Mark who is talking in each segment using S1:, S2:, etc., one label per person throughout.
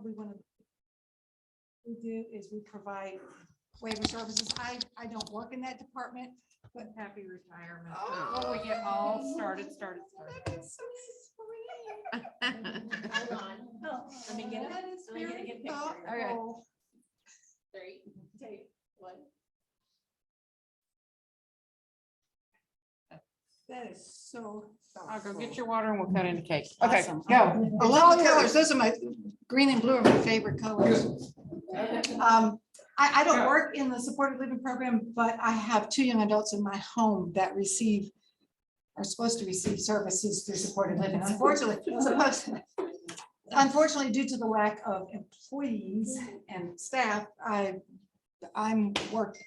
S1: probably one of the we do is we provide waiver services. I don't work in that department, but
S2: Happy retirement.
S1: Oh.
S2: Before we get all started.
S1: that's so sweet.
S3: Hold on. Let me get it.
S1: That is
S3: Let me get a
S1: very
S3: good picture.
S1: thoughtful.
S3: 3, 2, 1.
S1: That is so.
S2: I'll go
S1: thoughtful.
S2: get your water and we'll cut into cake. Okay,
S1: Awesome.
S2: go.
S1: I love the colors. Those are my green and blue are my favorite colors. I don't
S2: Go.
S1: work in the supported living program, but I have 2 young adults in my home that are supposed to receive services through supported living. Unfortunately, due to the lack of employees and staff, I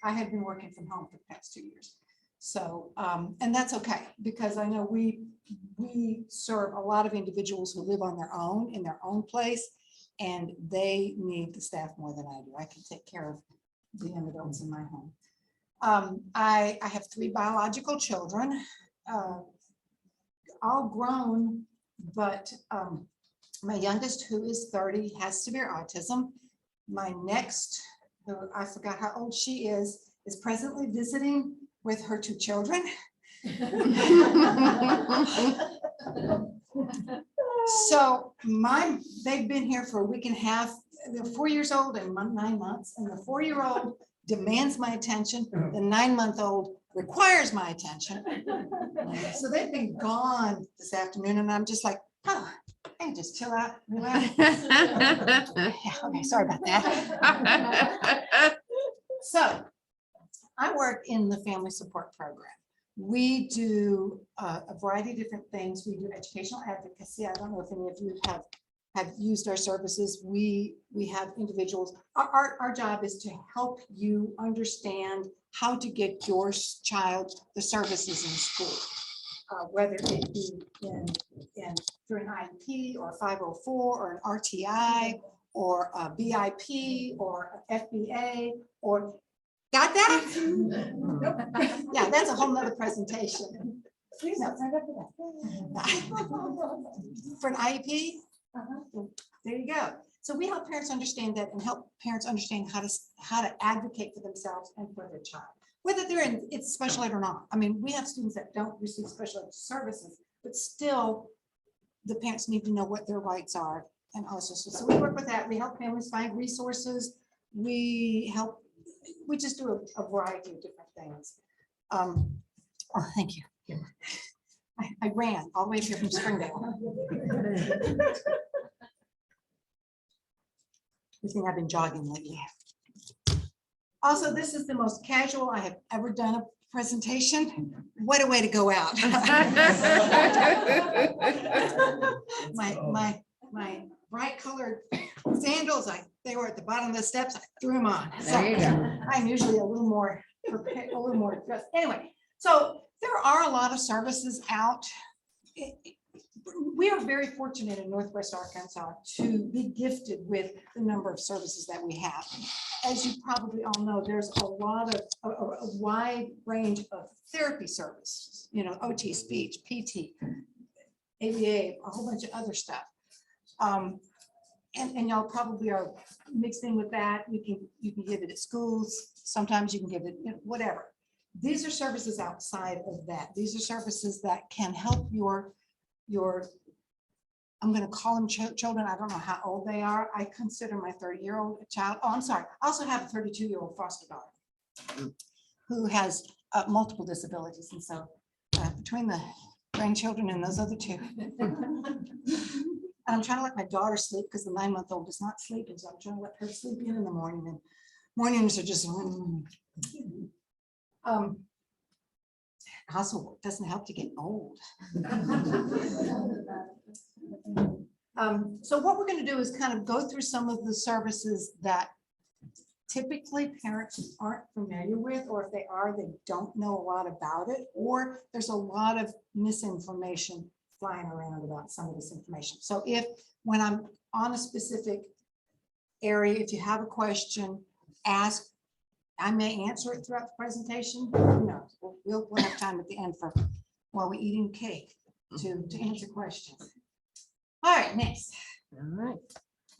S1: have been working from home for the past 2 years. So, and that's okay, because I know we serve a lot of individuals who live on their own, in their own place, and they need the staff more than I do. I can take care of the young adults in my home. I have 3 biological children, all grown, but my youngest, who is 30, has severe autism. My next, who I forgot how old she is presently visiting with her 2 children. So they've been here for a week and a half. They're 4 years old and 9 months, and the 4-year-old demands my attention. The 9-month-old requires my attention. So they've been gone this afternoon, and I'm just like, oh, I can just chill out, relax. Yeah, okay, sorry about that. So I work in the family support program. We do a variety of different things. We do educational advocacy. I don't know if any of you have used our services. We have individuals. Our job is to help you understand how to get your child the services in school, whether it be through an IEP or a 504 or an RTI or a BIP or an FBA or. Got that? Yeah, that's a whole nother presentation. No. For an IEP, there you go. So we help parents understand that and help parents understand how to advocate for themselves and for their child, whether it's special ed or not. I mean, we have students that don't receive special ed services, but still the parents need to know what their rights are and also. So we work with that. We help families find resources. We just do a variety of different things. Oh, thank you. I ran all the way here from Springdale. Good thing I've been jogging lately. Also, this is the most casual I have ever done a presentation. What a way to go out. My bright colored sandals, they were at the bottom of the steps. I threw them on. So I'm usually a little more prepared, a little more dressed. Anyway, so there are a lot of services out. We are very fortunate in Northwest Arkansas to be gifted with the number of services that we have. As you probably all know, there's a wide range of therapy services, OT, speech, PT, ABA, a whole bunch of other stuff. And y'all probably are mixed in with that. You can give it at schools. Sometimes you can give it, whatever. These are services outside of that. These are services that can help your I'm going to call them children. I don't know how old they are. I consider my 30-year-old a child. Oh, I'm sorry. I also have a 32-year-old foster daughter who has multiple disabilities. And so between the grandchildren and those other 2, I'm trying to let my daughter sleep because the 9-month-old does not sleep. And so I'm trying to let her sleep in the morning. And mornings are just, also doesn't help to get old. So what we're going to do is kind of go through some of the services that typically parents aren't familiar with, or if they are, they don't know a lot about it, or there's a lot of misinformation flying around about some of this information. So when I'm on a specific area, if you have a question, ask. I may answer it throughout the presentation. Who knows? We'll have time at the end while we're eating cake to answer questions. All right, next.
S2: All right.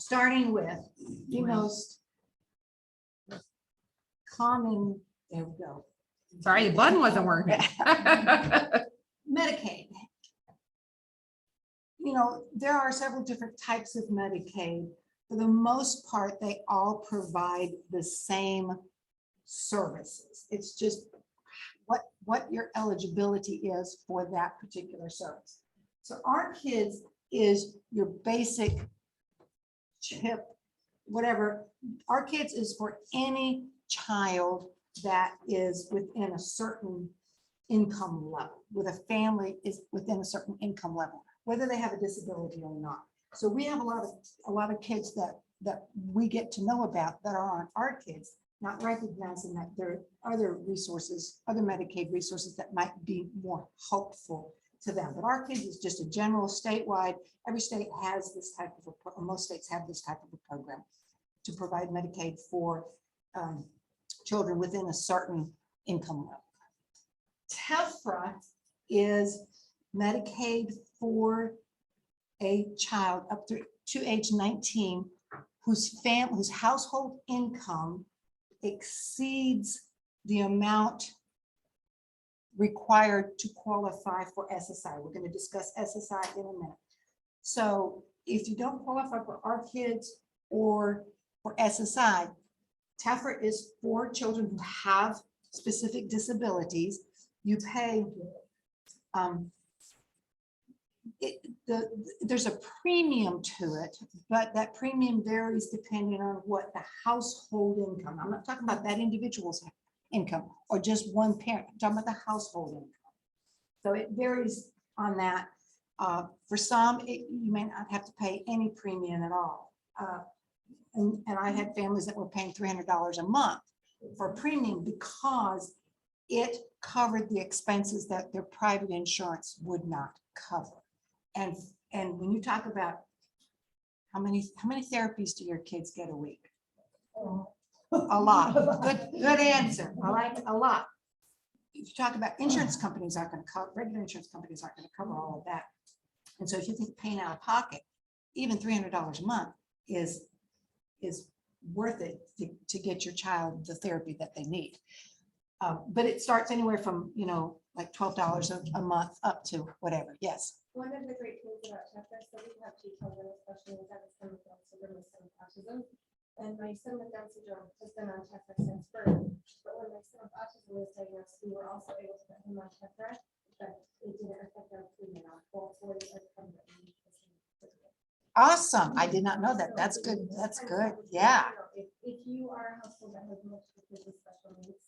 S1: starting with the most common, there we go,
S2: Sorry, the button wasn't working.
S1: Medicaid. You know, there are several different types of Medicaid. For the most part, they all provide the same services. It's just what your eligibility is for that particular service. So our kids is your basic CHIP, whatever. Our kids is for any child that is within a certain income level, with a family is within a certain income level, whether they have a disability or not. So we have a lot of kids that we get to know about that are on our kids, not recognizing that there are other resources, other Medicaid resources that might be more helpful to them. But our kids is just a general statewide, every state has this type of, most states have this type of a program to provide Medicaid for children within a certain income level. TEFRA is Medicaid for a child up to age 19 whose household income exceeds the amount required to qualify for SSI. We're going to discuss SSI in a minute. So if you don't qualify for our kids or for SSI, TEFRA is for children who have specific disabilities. You pay, there's a premium to it, but that premium varies depending on what the household income. I'm not talking about that individual's income or just one parent. I'm talking about the household income. So it varies on that. For some, you may not have to pay any premium at all. And I had families that were paying $300 a month for a premium because it covered the expenses that their private insurance would not cover. And when you talk about how many therapies do your kids get a week? A lot. Good answer. I like it a lot. If you talk about insurance companies aren't going to cover, regular insurance companies aren't going to cover all of that. And so if you think paying out of pocket, even $300 a month is worth it to get your child the therapy that they need. But it starts anywhere from, you know, like $12 a month up to whatever. Yes.
S4: One of the great things about TEFRA, so we have two children, especially with son with Down syndrome and son with autism. And my son with Down syndrome has been on TEFRA since birth. But when my son with autism was diagnosed, we were also able to put him on TEFRA, but it didn't affect our premium. Both boys are covered.
S1: Awesome. I did not know that. That's good. That's good. Yeah.
S4: If you are a household that has multiple kids with special needs,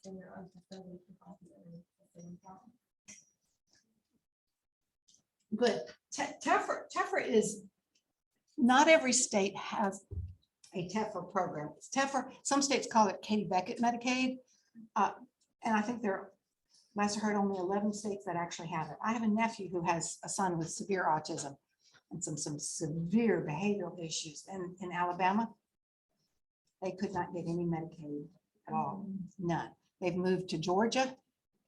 S4: then you're on TEFRA, you can possibly have the same problem.
S1: Good. TEFRA is, not every state has a TEFRA program. It's TEFRA, some states call it Katie Beckett Medicaid. And I think there, last I heard, only 11 states that actually have it. I have a nephew who has a son with severe autism and some severe behavioral issues. And in Alabama, they could not get any Medicaid at all, none. They've moved to Georgia.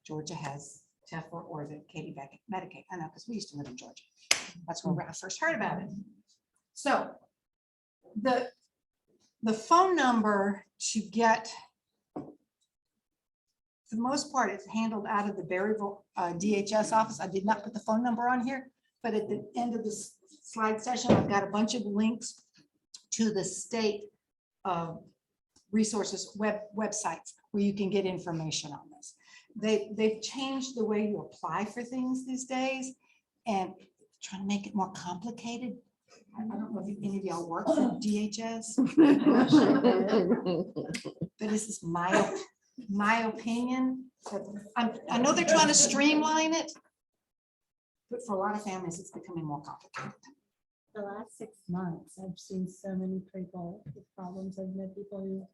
S1: Georgia has TEFRA or the Katie Beckett Medicaid. I know, because we used to live in Georgia. That's where I first heard about it. So the phone number to get, for the most part, it's handled out of the Berryville DHS office. I did not put the phone number on here, but at the end of this slide session, I've got a bunch of links to the state resources, websites where you can get information on this. They've changed the way you apply for things these days and trying to make it more complicated. I don't know if any of y'all work for DHS, but this is my opinion. I know they're trying to streamline it, but for a lot of families, it's becoming more complicated.
S5: The last 6 months, I've seen so many people with problems. I've met people who,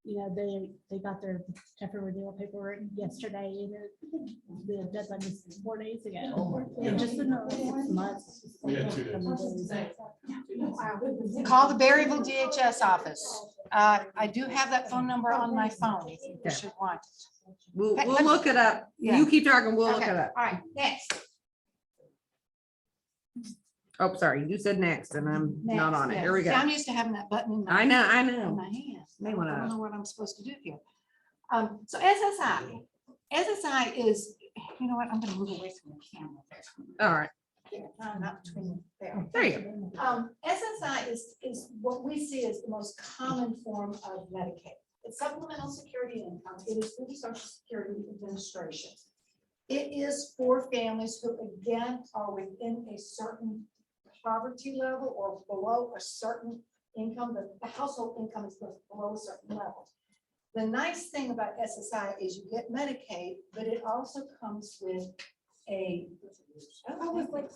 S5: you know, they got their TEFRA renewal paperwork yesterday, and the deadline was 4 days ago. And just in the last 6 months.
S1: Call the Berryville DHS office. I do have that phone number on my phone if you should want it.
S2: We'll look it up.
S1: Yeah.
S2: You keep talking, we'll look
S1: Okay,
S2: it up.
S1: all right, next.
S2: Oh, sorry, you said next and I'm not
S1: Next,
S2: on it.
S1: yes.
S2: Here we
S1: See,
S2: go.
S1: I'm used to having that button in my.
S2: I know, I
S1: In
S2: know.
S1: my hand.
S2: May
S1: I
S2: wanna-
S1: don't know what I'm supposed to do here. So SSI is, you know what, I'm gonna move away from the camera.
S2: All right,
S1: There, not between there.
S2: there you go.
S1: SSI is what we see as the most common form of Medicaid. It's supplemental security income. It is through the Social Security Administration. It is for families who, again, are within a certain poverty level or below a certain income. The household income is below a certain level. The nice thing about SSI is you get Medicaid, but it also comes with a. I was like.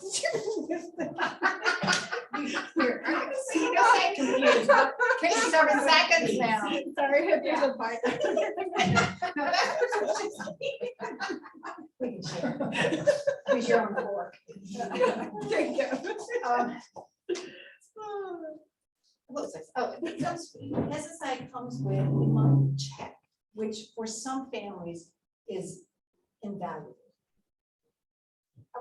S1: Here, I'm gonna say, you don't say confused, but 57 seconds now.
S4: Sorry, there's a part.
S1: We can share. Because you're on the board.
S4: There you go.
S1: What was this? Oh, it comes, SSI comes with a monthly check, which for some families is invaluable. I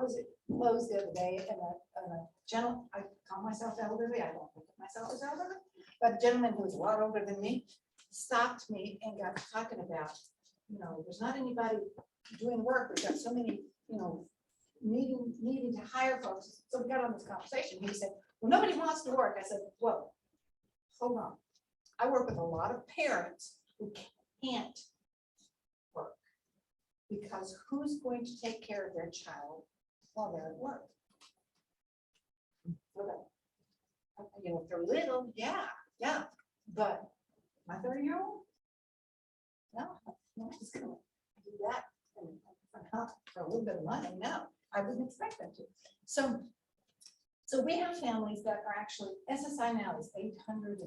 S1: was at Lowe's the other day and a gentleman, I call myself elderly, I don't look at myself as elderly, but a gentleman who was a lot older than me stopped me and got talking about, there's not anybody doing work. We've got so many, needing to hire folks. So we got on this conversation. He said, well, nobody wants to work. I said, whoa, hold on. I work with a lot of parents who can't work because who's going to take care of their child while they're at work? If they're little, yeah, but my 30-year-old, no, he's gonna do that for a little bit of money. No, I wouldn't expect them to. So we have families that are actually, SSI now is $800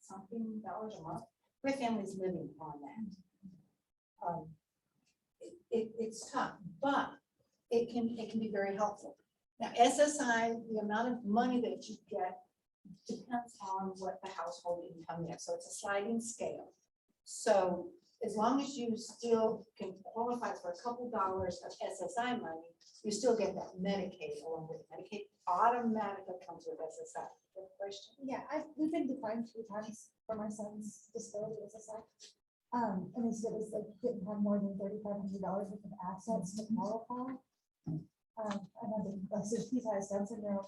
S1: something dollars a month. We have families living on that. It's tough, but it can be very helpful. Now, SSI, the amount of money that you get depends on what the household income is. So it's a sliding scale. So as long as you still can qualify for a couple dollars of SSI money, you still get that Medicaid along with Medicaid automatically comes with SSI. Good question.
S4: Yeah, we've been declined 3 times for my son's disability SSI. And they said it was like didn't have more than $3,500 worth of assets to qualify. I know that he has Down syndrome,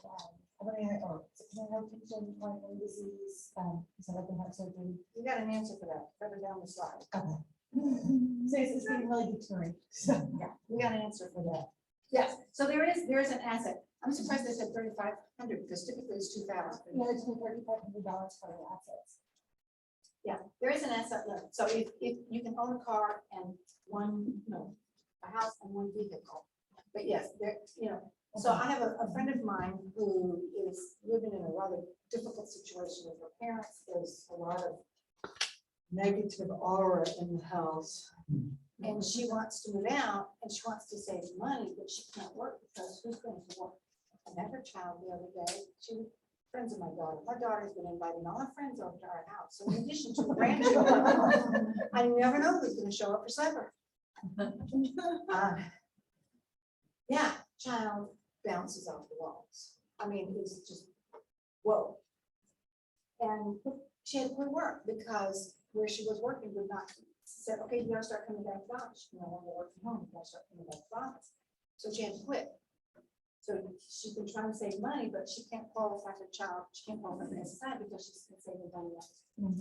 S4: hypertension, Lyme disease, so I can have surgery.
S1: You got an answer for that further down the slide.
S4: Okay. So it's been really deterring. So
S1: Yeah, we got an answer for that. Yes, so there is an asset. I'm surprised they said 3,500 because typically it's 2,000.
S4: yeah, it's been $3,500 for the assets.
S1: Yeah, there is an asset limit. So if you can own a car and a house and one vehicle. But yes, so I have a friend of mine who is living in a rather difficult situation with her parents. There's a lot of negative aura in the house. And she wants to move out and she wants to save money, but she can't work because who's going to work? I met her child the other day. She was friends of my daughter. My daughter's been inviting all her friends over to our house. So in addition to the grandchildren, I never know who's going to show up for supper. Yeah, child bounces off the walls. I mean, it's just, whoa. And she had to quit work because where she was working would not, said, okay, you gotta start coming back to office. You know, when you work from home, you gotta start coming back to office. So she had to quit. So she's been trying to save money, but she can't qualify for child, she can't qualify for SSI because she's been saving money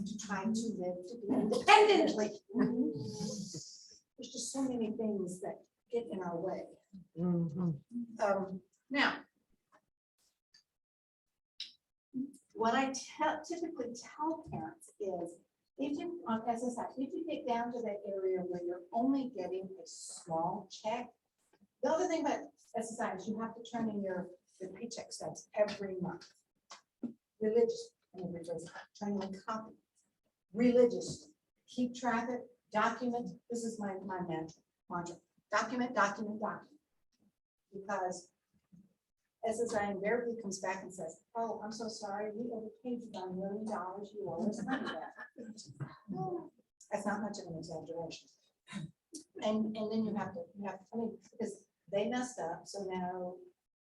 S1: to try to live to be independently. There's just so many things that get in our way. Now, what I typically tell parents is, if you on SSI, if you get down to that area where you're only getting a small check, the other thing about SSI is you have to turn in your paycheck stubs every month. Religious, turn in copy. Religious, keep track of, document. This is my mantra. Document. Because SSI invariably comes back and says, oh, I'm so sorry, we overpaid you by $1 million, you owe us money back. That's not much of an exaggeration. And then you have to, because they messed up, so now,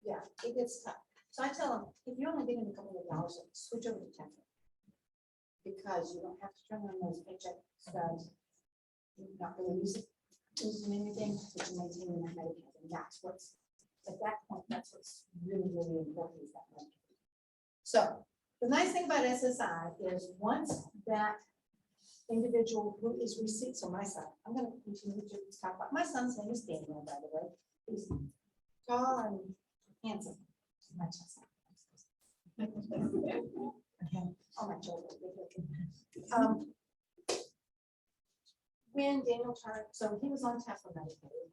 S1: yeah, it gets tough. So I tell them, if you're only getting a couple of dollars, switch over to Temper. Because you don't have to turn on those paycheck stubs. You're not gonna use them anything, but you're maintaining that Medicaid, and that's what's, at that point, that's what's really, really important is that Medicaid. So, the nice thing about SSI is once that individual who is received, so my son, I'm gonna continue to talk about, my son's name is Daniel, by the way. He's tall and handsome. My son. Okay, all my children. When Daniel turned, so he was on Tesla Medicaid.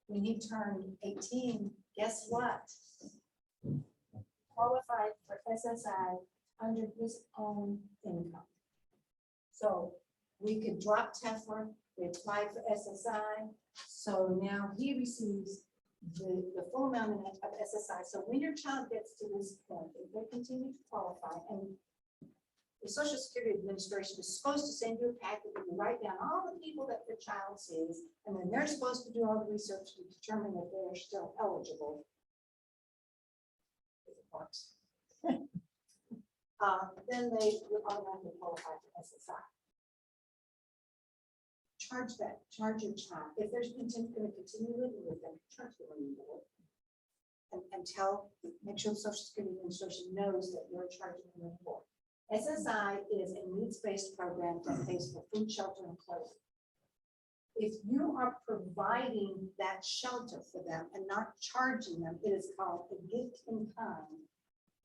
S1: When he turned 18, guess what? Qualified for SSI under his own income. So we could drop Tesla, we applied for SSI, so now he receives the full amount of SSI. So when your child gets to this point, if they continue to qualify, and the Social Security Administration is supposed to send you a packet where you write down all the people that your child sees, and then they're supposed to do all the research to determine if they're still eligible. If it works. Then they would automatically qualify for SSI. Charge your child. If there's going to continue living with them, charge the living board. And make sure the Social Security Administration knows that you're charging the living board. SSI is a needs-based program that pays for food, shelter, and clothing. If you are providing that shelter for them and not charging them, it is called a gift in kind,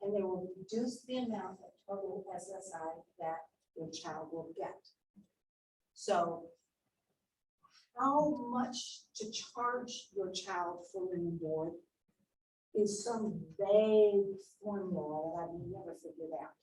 S1: and they will reduce the amount of total SSI that your child will get. So, how much to charge your child for living board is some vague formula that I've never figured out.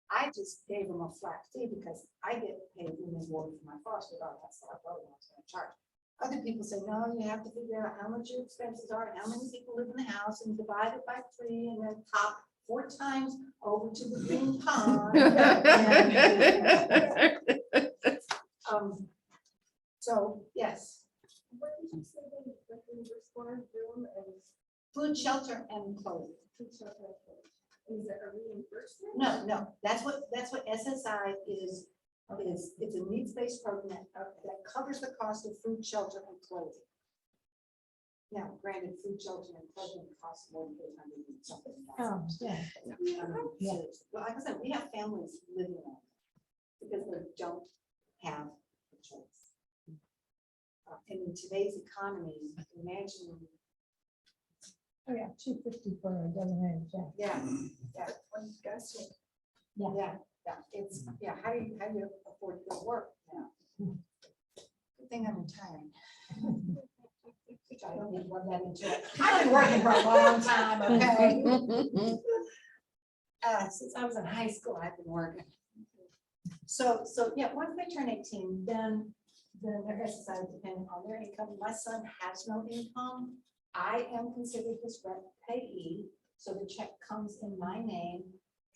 S1: I just gave them a flat fee because I get paid living board for my foster daughter. That's what I thought I was going to charge. Other people say, no, you have to figure out how much your expenses are, and how many people live in the house, and divide it by 3, and then top 4 times over to the green pond. So yes,
S4: What did you say they respond room and
S1: food, shelter, and clothing.
S4: food shelter? Is it a reimbursement?
S1: No, that's what SSI is. It's a needs-based program that covers the cost of food, shelter, and clothing. Now, granted, food, shelter, and clothing costs more than $800 and something.
S5: Oh, yeah. Yeah.
S1: Well, like I said, we have families living on it because they don't have a choice. And in today's economy, imagine.
S5: Oh, yeah, 250 for a dozen eggs, yeah.
S1: Yeah.
S5: Yeah.
S1: It's, how do you afford to go to work now? Good thing I'm retiring. Which I don't need to run that into it. I've been working for a long time, okay? Since I was in high school, I've been working. So yeah, once they turn 18, then their SSI is dependent on their income. My son has no income. I am considered his rent payee, so the check comes in my name,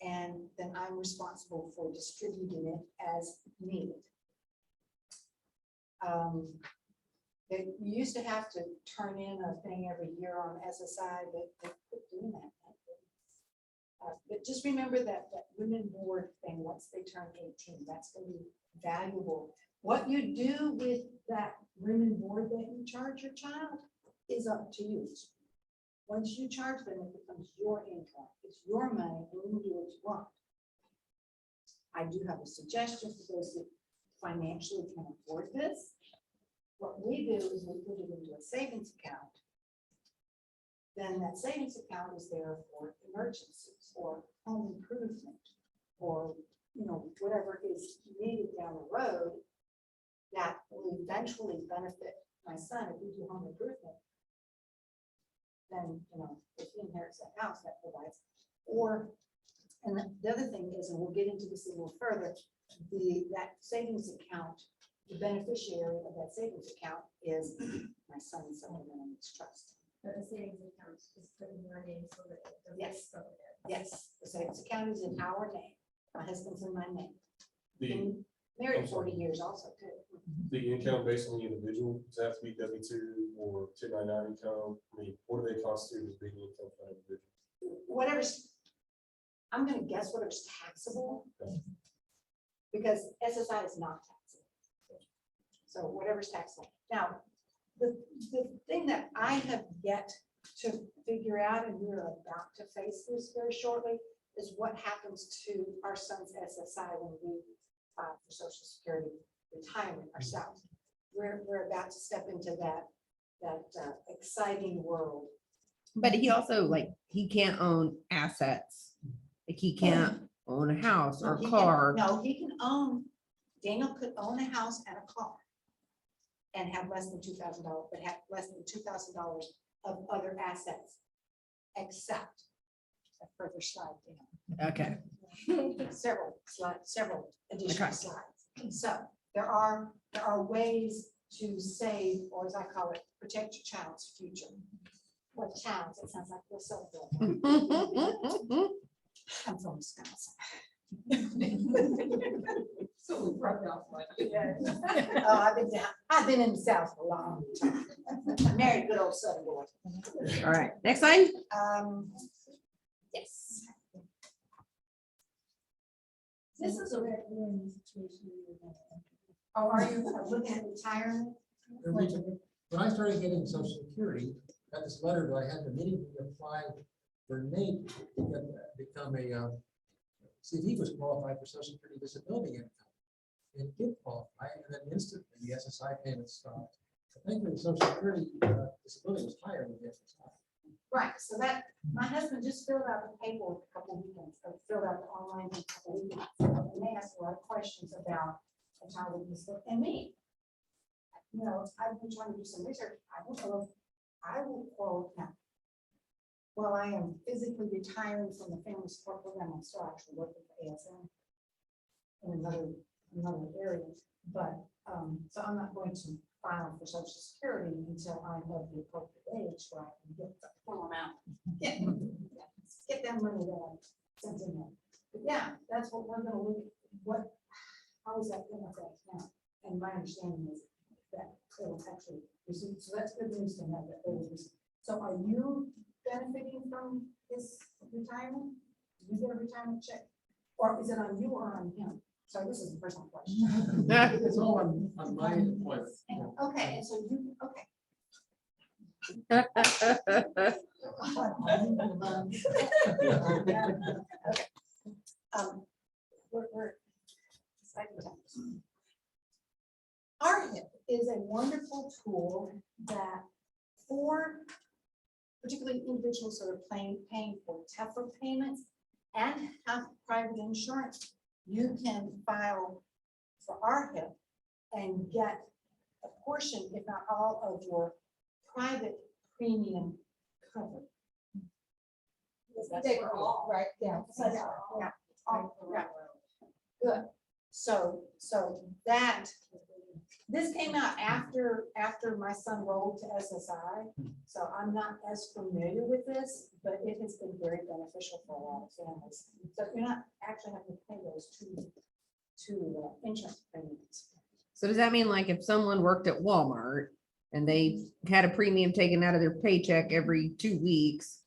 S1: and then I'm responsible for distributing it as needed. They used to have to turn in a thing every year on SSI, but they quit doing that. But just remember that women board thing, once they turn 18, that's going to be valuable. What you do with that women board that you charge your child is up to you. Once you charge them, it becomes your income. It's your money, and you can do what you want. I do have a suggestion for those that financially can afford this. What we do is we put it into a savings account. Then that savings account is there for emergencies or home improvement or whatever is needed down the road that will eventually benefit my son. If we do home improvement, then if he inherits that house, that provides. And the other thing is, and we'll get into this a little further, that savings account, the beneficiary of that savings account is my son's supplemental trust.
S4: But the savings account is put in your name so that it doesn't
S1: Yes.
S4: go there.
S1: Yes, the savings account is in our name. My husband's in my name.
S6: The,
S1: Married 40 years also too.
S6: The income based on the individual, does it have to be W-2 or 1099 income? I mean, what do they constitute as being income for an individual?
S1: Whatever's, I'm gonna guess whatever's taxable. Because SSI is not taxable. So whatever's taxable. Now, the thing that I have yet to figure out, and we're about to face this very shortly, is what happens to our son's SSI when we file for Social Security retirement ourselves. We're about to step into that exciting world.
S2: But he also he can't own assets. Like he can't own a house or a car.
S1: No, he can own, Daniel could own a house and a car and have less than $2,000, but have less than $2,000 of other assets, except a further slide down.
S2: Okay.
S1: Several additional
S2: Okay.
S1: slides. So there are ways to save, or as I call it, protect your child's future. Or child's, it sounds like we're so good. I'm from Wisconsin.
S3: So we rubbed off like.
S1: Oh, I've been in the South for a long time. I married a good old Southern boy.
S2: All right, next slide.
S1: Yes.
S4: This is a very weird situation.
S1: Oh, are you looking at retirement?
S7: When I started getting Social Security, got this letter that I had to immediately apply for Nate to become see if he was qualified for Social Security disability income. It did qualify, and then instantly the SSI payments stopped. I think the Social Security disability was higher than the SSI.
S1: Right, so that, my husband just filled out the paperwork a couple weekends, or filled out the online thing a couple weekends. And they asked a lot of questions about a child with disability, and me. You know, I've been trying to do some research. I don't know if I will quote now. While I am physically retiring from the family support program, I'm still actually working for ASM in another area. But, so I'm not going to file for Social Security until I'm of the appropriate age where I can get the full amount. Get that money that I sent in there. But yeah, that's what we're gonna look at. How is that gonna affect now? And my understanding is that it was actually received, so that's good news to know that it was received. So are you benefiting from his retirement? Do you get a retirement check? Or is it on you or on him? So this is a personal question.
S7: It's all on my employment.
S1: Okay, and so you, okay. We're excited times. RHIP is a wonderful tool that for particularly individuals that are paying for TEFRA payments and have private insurance, you can file for RHIP and get a portion, if not all, of your private premium covered.
S4: They were all,
S1: right? Yeah. Yeah. All, yeah. Good. So that, this came out after my son rolled to SSI. So I'm not as familiar with this, but it has been very beneficial for a lot of families. So you're not actually having to pay those two insurance premiums.
S2: So does that mean like if someone worked at Walmart and they had a premium taken out of their paycheck every 2 weeks,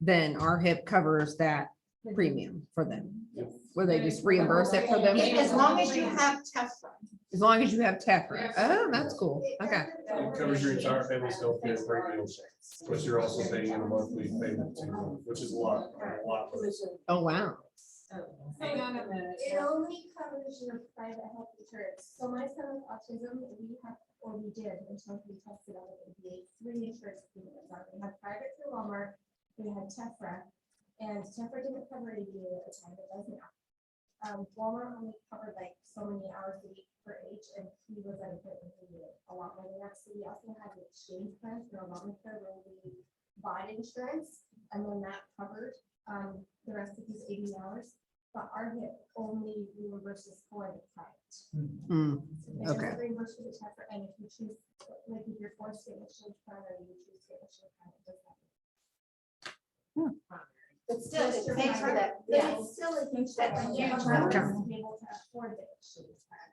S2: then our HIP covers that premium for them? Where they just reimburse it for them?
S1: As long as you have TEFRA.
S2: As long as you have TEFRA. Oh, that's cool. Okay.
S6: It covers your entire family's health care premium, but you're also paying in a monthly payment too, which is a lot.
S2: Oh, wow.
S3: Hang on a minute.
S4: It only covers your private health insurance. So my son with autism, we did until we tested out of the 3 insurance companies. We had private through Walmart, we had TEFRA, and TEFRA didn't cover ADA at the time, it does now. Walmart only covered like so many hours a week for age, and he was at a point where he needed a lot more than that. So we also had an exchange plan for Obamacare where we bought insurance, and then that covered the rest of his 80 hours. But our HIP only reimburses for the private. It doesn't
S2: Okay.
S4: reimburse for the TEFRA, and if you choose, like if you're forced to get an exchange plan or you choose to get an exchange plan, it does not.
S1: But still, it pays for that.
S4: But
S1: Yeah.
S4: it's still a huge.
S1: That's
S4: step.
S1: huge.
S4: Yeah,
S2: Okay.
S4: to be able to afford the exchange plan.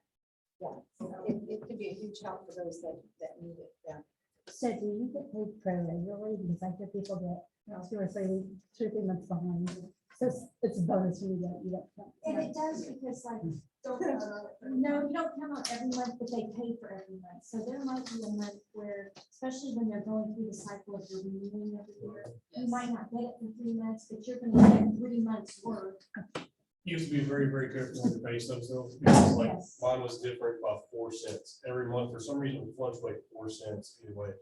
S1: Yeah, it could be a huge help for those that need it, yeah.
S5: So do you get paid pro-regularly? Because I hear people that, I was gonna say 2 or 3 months behind. So it's a bonus when you don't.
S4: And it does because like, no, you don't count on every month, but they pay for every month. So there might be a month where, especially when they're going through the cycle of your renewing every year, you might not get it for 3 months, but you're gonna get 3 months worth.
S6: You have to be very, very careful with your pay stubs though, because like
S4: Yes.
S6: mine was different by 4 cents. Every month, for some reason, it fluctuated 4 cents either way.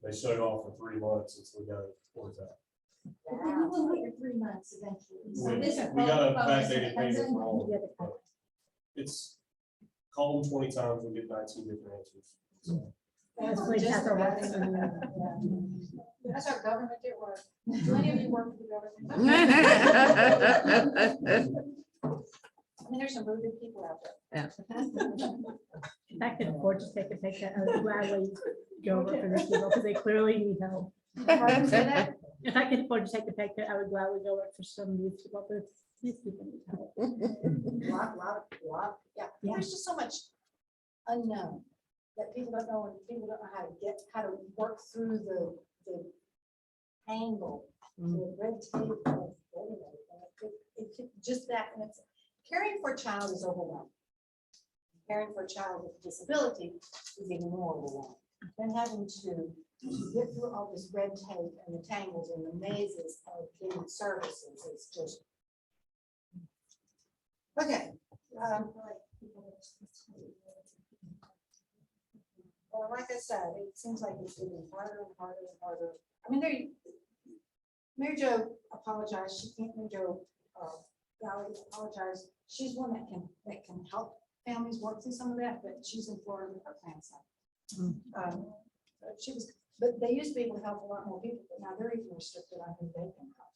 S6: They shut it off for 3 months until we got it worked out.
S4: But then you will get your 3 months eventually. So
S6: We
S4: this is
S6: we got a
S4: bonus
S6: backdated
S4: that comes
S6: payment
S4: in.
S6: for all of it, but it's call them 20 times, we get 19 different answers. So,
S5: That's like
S1: Just
S5: that's a lot.
S1: That's our government at work. Do any of you work for the government? I mean, there's some really good people out there.
S5: If I could afford to take a pay cut, I would gladly go over for these people because they clearly need help.
S1: Pardon, say that?
S5: If I could afford to take a pay cut, I would gladly go work for some of these people, but these people need help.
S1: Lot, yeah.
S5: Yeah.
S1: There's just so much unknown that people don't know, and people don't know how to work through the angle, the red tape. of getting it. Just that, and it's, caring for a child is overwhelming. Caring for a child with a disability is even more overwhelming. Then having to get through all this red tape and the tangles and the mazes of getting services, it's just. Okay. Well, like I said, it seems like it's getting harder and harder and harder. I mean, Mary Jo apologized. She can't, Mary Jo, Valley apologized. She's one that can help families work through some of that, but she's in Florida with her grandson. But they used to be able to help a lot more people, but now they're even restricted on who they can help.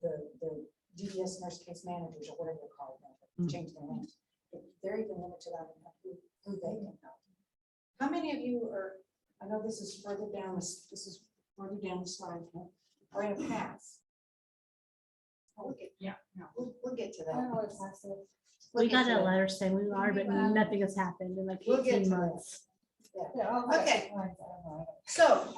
S1: The DDS nurse case managers or whatever they're called now, change their names. They're even limited on who they can help. How many of you are, I know this is further down, this is further down the slide, here, are in a pass?
S3: Yeah.
S1: We'll get to
S4: I don't
S1: that.
S4: know what it's like.
S5: We got a letter saying we are, but nothing has happened in like
S1: We'll get
S5: 18
S1: to that.
S5: months.
S1: Okay. So,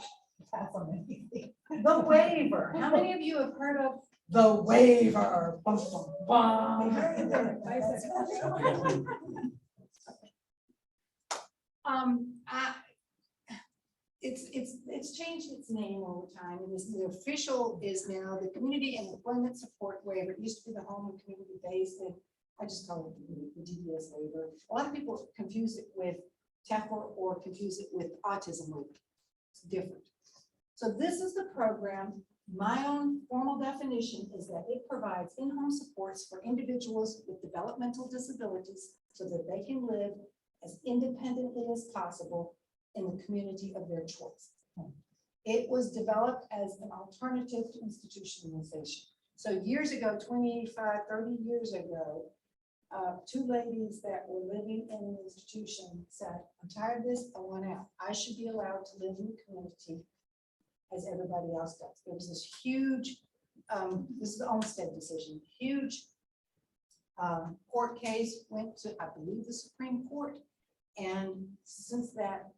S1: the waiver, how many of you have heard of the waiver? Bum, bum, bum. It's changed its name over time. It is, the official is now the Community and Employment Support Waiver. It used to be the Home and Community Based, and I just call it the DDS waiver. A lot of people confuse it with TEFR or confuse it with autism waiver. It's different. So this is the program. My own formal definition is that it provides in-home supports for individuals with developmental disabilities so that they can live as independently as possible in the community of their choice. It was developed as an alternative to institutionalization. So years ago, 25, 30 years ago, 2 ladies that were living in an institution said, I'm tired of this, I want out. I should be allowed to live in the community as everybody else does. There was this huge, this is the Olmstead decision, huge court case, went to, I believe, the Supreme Court. And since that,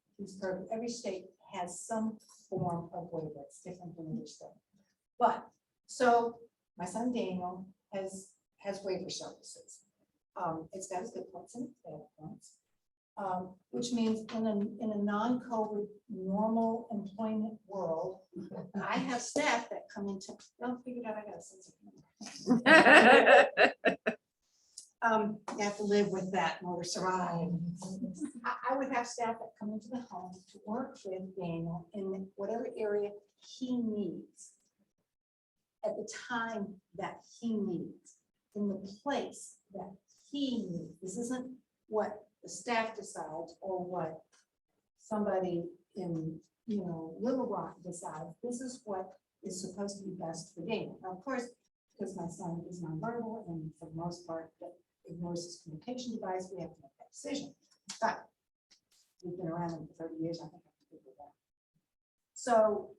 S1: every state has some form of waiver. It's different than each state. But, so my son Daniel has waiver services. It's got its good points and its bad points. Which means in a non-COVID normal employment world, I have staff that come into, don't figure it out, I got a sense of humor. You have to live with that in order to survive. I would have staff that come into the home to work with Daniel in whatever area he needs at the time that he needs, in the place that he needs. This isn't what the staff decides or what somebody in, Little Rock decides. This is what is supposed to be best for Daniel. Now, of course, because my son is nonverbal and for the most part ignores his communication device, we have to make that decision. But we've been around him for 30 years, I think I can figure it out. So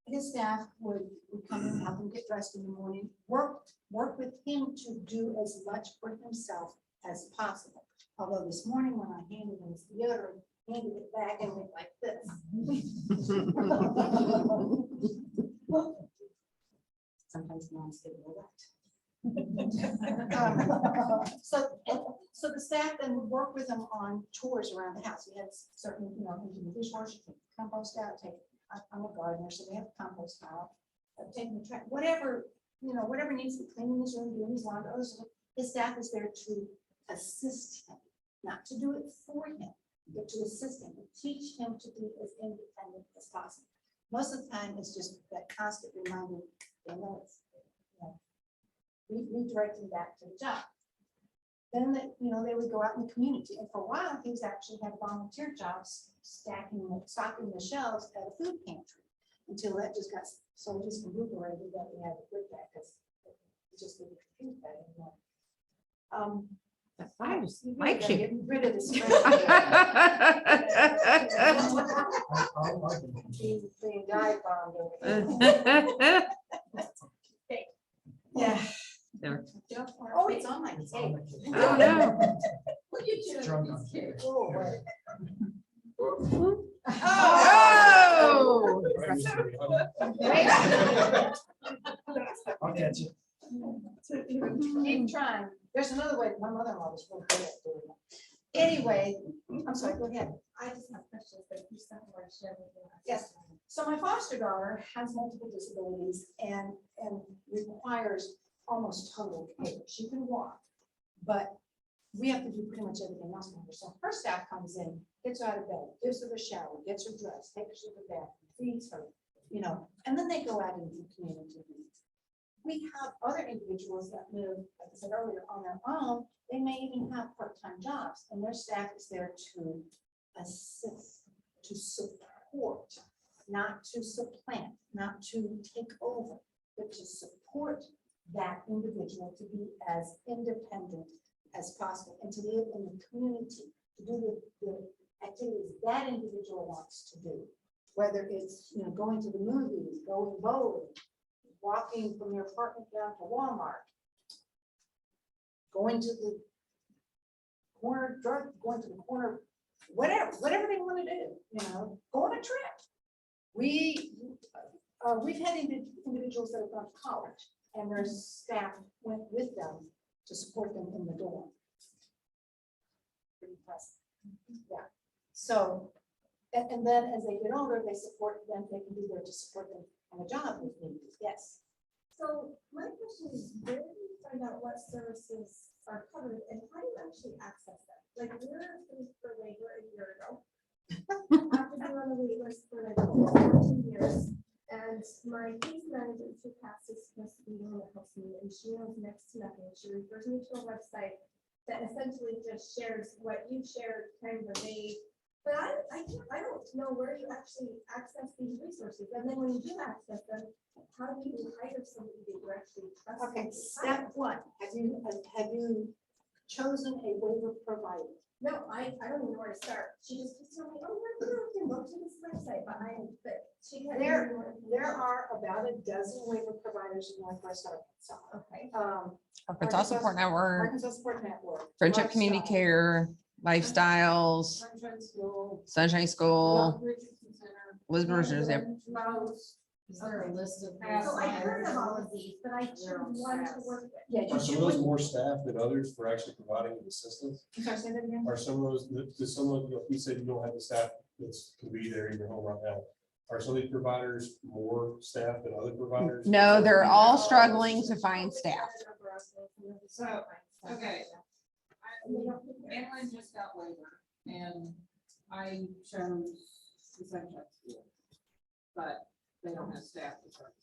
S1: his staff would come and help him get dressed in the morning, work with him to do as much for himself as possible. Although this morning when I handed him his deodorant, handed it back and went like this. Sometimes moms get a little wet. So the staff then work with them on chores around the house. We had certain, empty the dishwasher, take the compost out, I'm a gardener, so we have a compost pile. Taking the trash, whatever needs to be cleaning his room, doing his laundry, his staff is there to assist him, not to do it for him, but to assist him, to teach him to be as independent as possible. Most of the time, it's just that constant reminder, redirecting back to the job. Then they would go out in the community, and for a while, he was actually had volunteer jobs stocking the shelves at a food pantry, until that just got so discombobulated that we had to quit that because it just didn't compute that anymore.
S2: I just
S1: We really
S2: like
S1: gotta
S2: you.
S1: get rid of this. Being dive bombed over there. Yeah.
S2: There.
S1: Oh, it's on my tape.
S2: Oh, no.
S3: What are you doing with these kids?
S1: Oh, boy.
S2: Oh!
S7: I'll catch you.
S1: Keep trying. There's another way. My mother-in-law was really good at doing it. Anyway, I'm sorry, go ahead.
S4: I just have questions, but you still want to share with me.
S1: Yes. So my foster daughter has multiple disabilities and requires almost total care. She can walk, but we have to do pretty much everything else for her. So her staff comes in, gets her out of bed, gives her a shower, gets her dressed, takes her to the bathroom, feeds her, and then they go out and do community needs. We have other individuals that live, like I said earlier, on their own. They may even have part-time jobs, and their staff is there to assist, to support, not to supplant, not to take over, but to support that individual to be as independent as possible and to live in the community, to do the activities that individual wants to do, whether it's going to the movies, going bowling, walking from your apartment down to Walmart, going to the corner, whatever they want to do, go on a trip. We've had individuals that have gone to college and their staff went with them to support them in the dorm. Pretty impressive. Yeah. So, and then as they get older, they can be there to support them on a job with me. Yes.
S4: So my question is, where do you find out what services are covered and how do you actually access them? Like we were approved for labor a year ago. After being on the wait list for like 14 years. And my case manager, who passes supposed to be the one that helps me, and she knows next to nothing. She refers me to a website that essentially just shares what you shared, kind of a vague. But I don't know where you actually access these resources. And then when you do access them, how do you hire somebody that you actually trust?
S1: Okay. Step one. Have you chosen a waiver provider?
S4: No, I don't even know where to start. She just keeps telling me, oh, you can go to this website, but she had.
S1: There are about a dozen waiver providers in Northwest Arkansas.
S4: Okay.
S8: Arkansas Support Network,
S1: Arkansas Support Network.
S8: Friendship Community
S1: Lifestyle,
S8: Care, Lifestyles,
S3: Sunshine School.
S8: Sunshine School,
S3: Rock Richardson Center.
S8: Elizabeth, yeah.
S3: Rose.
S9: Is there a list of?
S4: So I heard of all of these, but I choose one to work with.
S1: Yeah,
S6: Are some of those more staff than others for actually providing the assistance?
S1: I'm sorry, say that again.
S6: Are some of those, you said you don't have the staff that's can be there in your home right now. Are some of these providers more staff than other providers?
S8: No, they're all struggling to find staff.
S3: So, okay. Madeline just got labor and I chose the Sunshine School. But they don't have staff to start.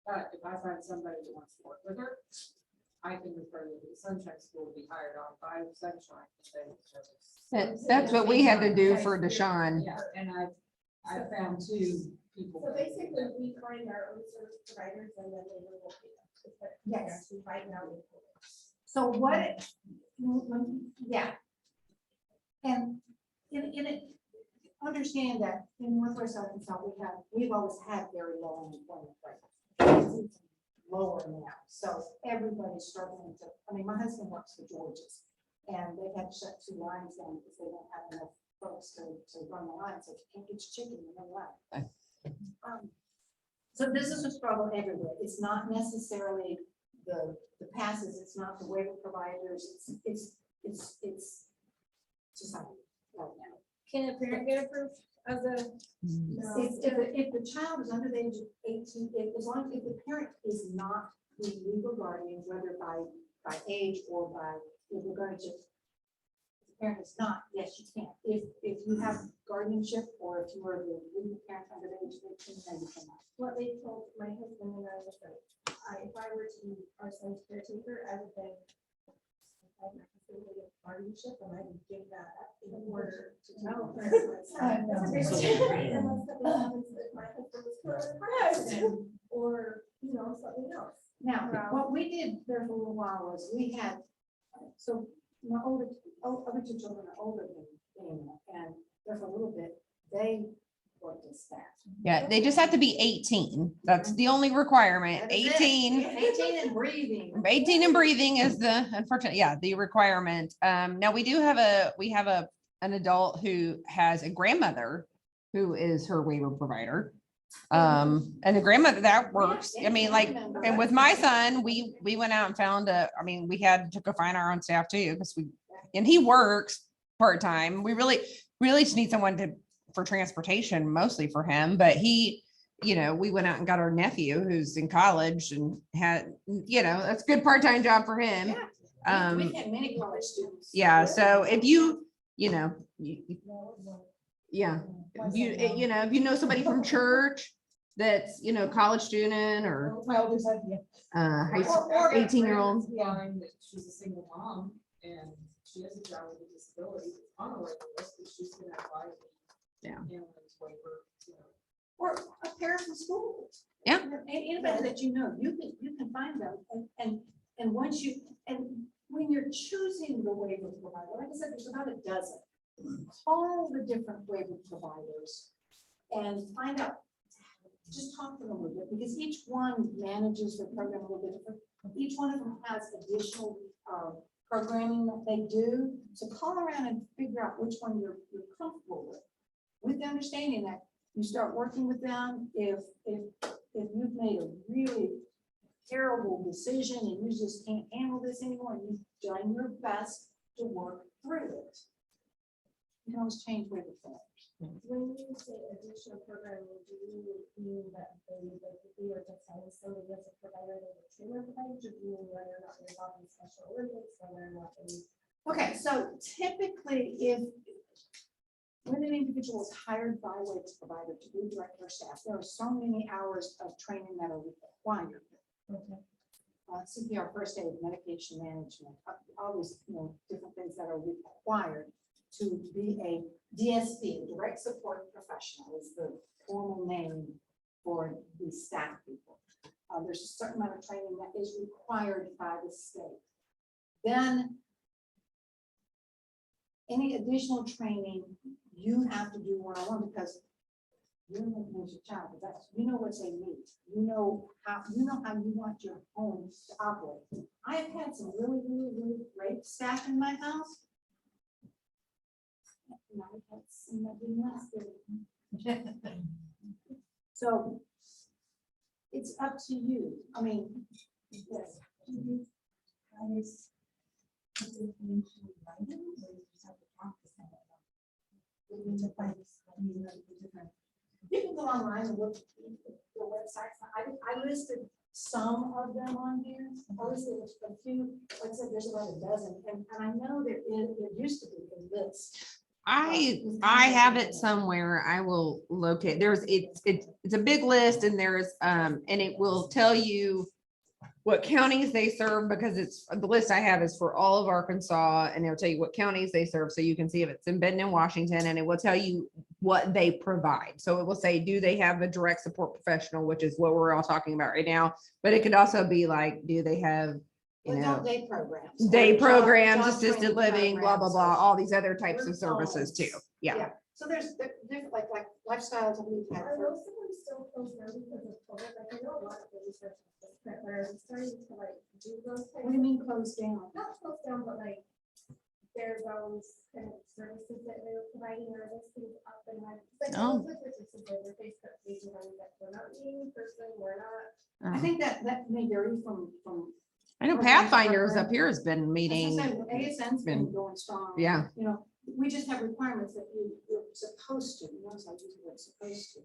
S3: But if I find somebody that wants to work with her, I can refer you to the Sunshine School to be hired on by Sunshine.
S8: That's what we had to do for Deshaun.
S3: Yeah, and I found 2 people.
S4: So basically, we find our own service providers and then they will pay us.
S1: Yes.
S4: We find out.
S1: So what, yeah. And in it, understand that in Northwest Arkansas, we've always had very low unemployment rate. It's lower now, so everybody's struggling to, my husband works for George's, And they've had to shut 2 lines down because they don't have enough folks to run the line. So if you can't get your chicken, you know what? So this is a struggle everywhere. It's not necessarily the passes, it's not the waiver providers, it's society right now.
S4: Can a parent get approved as a?
S1: If the child is under the age of 18, as long as the parent is not the legal guardian, whether by age or by, if we're going to, if the parent is not, yes, you can. If you have guardianship or if you are the legal parent under the age of 18, then you cannot.
S4: What they told my husband and I was like, if I were to be our son's caretaker, I would then. I have my husband with a guardianship and I would give that up in order to tell her. Unless something happens that my husband was killed in a car accident, or, something else.
S1: Now, what we did there for a little while was we had, so my other 2 children are older than Daniel, and there for a little bit, they worked as staff.
S2: Yeah, they just have to be 18. That's the only requirement.
S1: That is it.
S2: 18.
S1: 18 and breathing.
S2: 18 and breathing is the unfortunate, the requirement. Now we have an adult who has a grandmother who is her waiver provider. And the grandmother, that works. I mean, like, and with my son, we went out and found we had to go find our own staff too, because and he works part-time. We really just need someone for transportation, mostly for him, but we went out and got our nephew who's in college and had, that's a good part-time job for him.
S1: Yeah. We've had many college students.
S2: Yeah, so if if you know somebody from church that's, college student or high school, 18-year-old.
S3: Find that she's a single mom and she has a child with a disability on a waiver list, that she's gonna apply. Ambulance waiver,
S1: Or a parent from school.
S2: Yeah.
S1: Anybody that you can find them, and once when you're choosing the waiver provider, like I said, there's about a dozen. Call the different waiver providers and find out, just talk to them a little bit, because each one manages the program a little bit different. Each one of them has additional programming that they do. So call around and figure out which one you're comfortable with the understanding that you start working with them if you've made a really terrible decision and you just can't handle this anymore, and you've done your best to work through it. You can always change waiver forms.
S4: When you say additional programming, do you mean that we were to find somebody as a provider that a trainer provider, or do you mean whether or not they're involved in Special Olympics, whether or not they?
S1: Okay, so typically when an individual is hired by a waiver provider to be director of staff, there are so many hours of training that are required.
S4: Okay.
S1: CPR, first aid, medication management, all these different things that are required to be a DSP, direct support professional, is the formal name for the staff people. There's a certain amount of training that is required by the state. Then any additional training you have to do one-on-one, because you're going to your child, but that's, what they need. You know how you want your home to operate. I have had some really, really, really great staff in my house. And I've had some that didn't last very long. So it's up to you. I mean, yes. You can go online and look at the websites. I listed some of them on here. I listed a few, like I said, there's about a dozen, and I know there used to be a list.
S2: I have it somewhere. I will locate. It's a big list, and and it will tell you what counties they serve, because it's the list I have is for all of Arkansas, and it'll tell you what counties they serve, so you can see if it's in Benton and Washington, and it will tell you what they provide. So it will say, do they have a direct support professional, which is what we're all talking about right now, but it could also be like, do they have
S1: Day programs.
S2: day
S1: or
S2: programs,
S1: job
S2: assisted
S1: training
S2: living, blah, blah,
S1: programs,
S2: blah,
S1: or
S2: all these other types of
S1: work
S2: services too.
S1: homes.
S2: Yeah.
S1: So there's different, like lifestyles that we've had.
S4: Are those systems still closed down because of COVID? Like, I know a lot of the research is different, but are we starting to do those
S1: What do you mean closed down?
S4: not closed down, but like bare bones kind of services that they were providing, or those things up and running. Like,
S8: Oh.
S4: those services, their Facebook page, and all that, we're not meeting in person, we're not.
S1: I think that may vary from.
S8: I know Pathfinders up here has been meeting.
S1: ASN's been going strong.
S8: Yeah.
S1: You know, we just have requirements that you're supposed to, notice I use the word supposed to,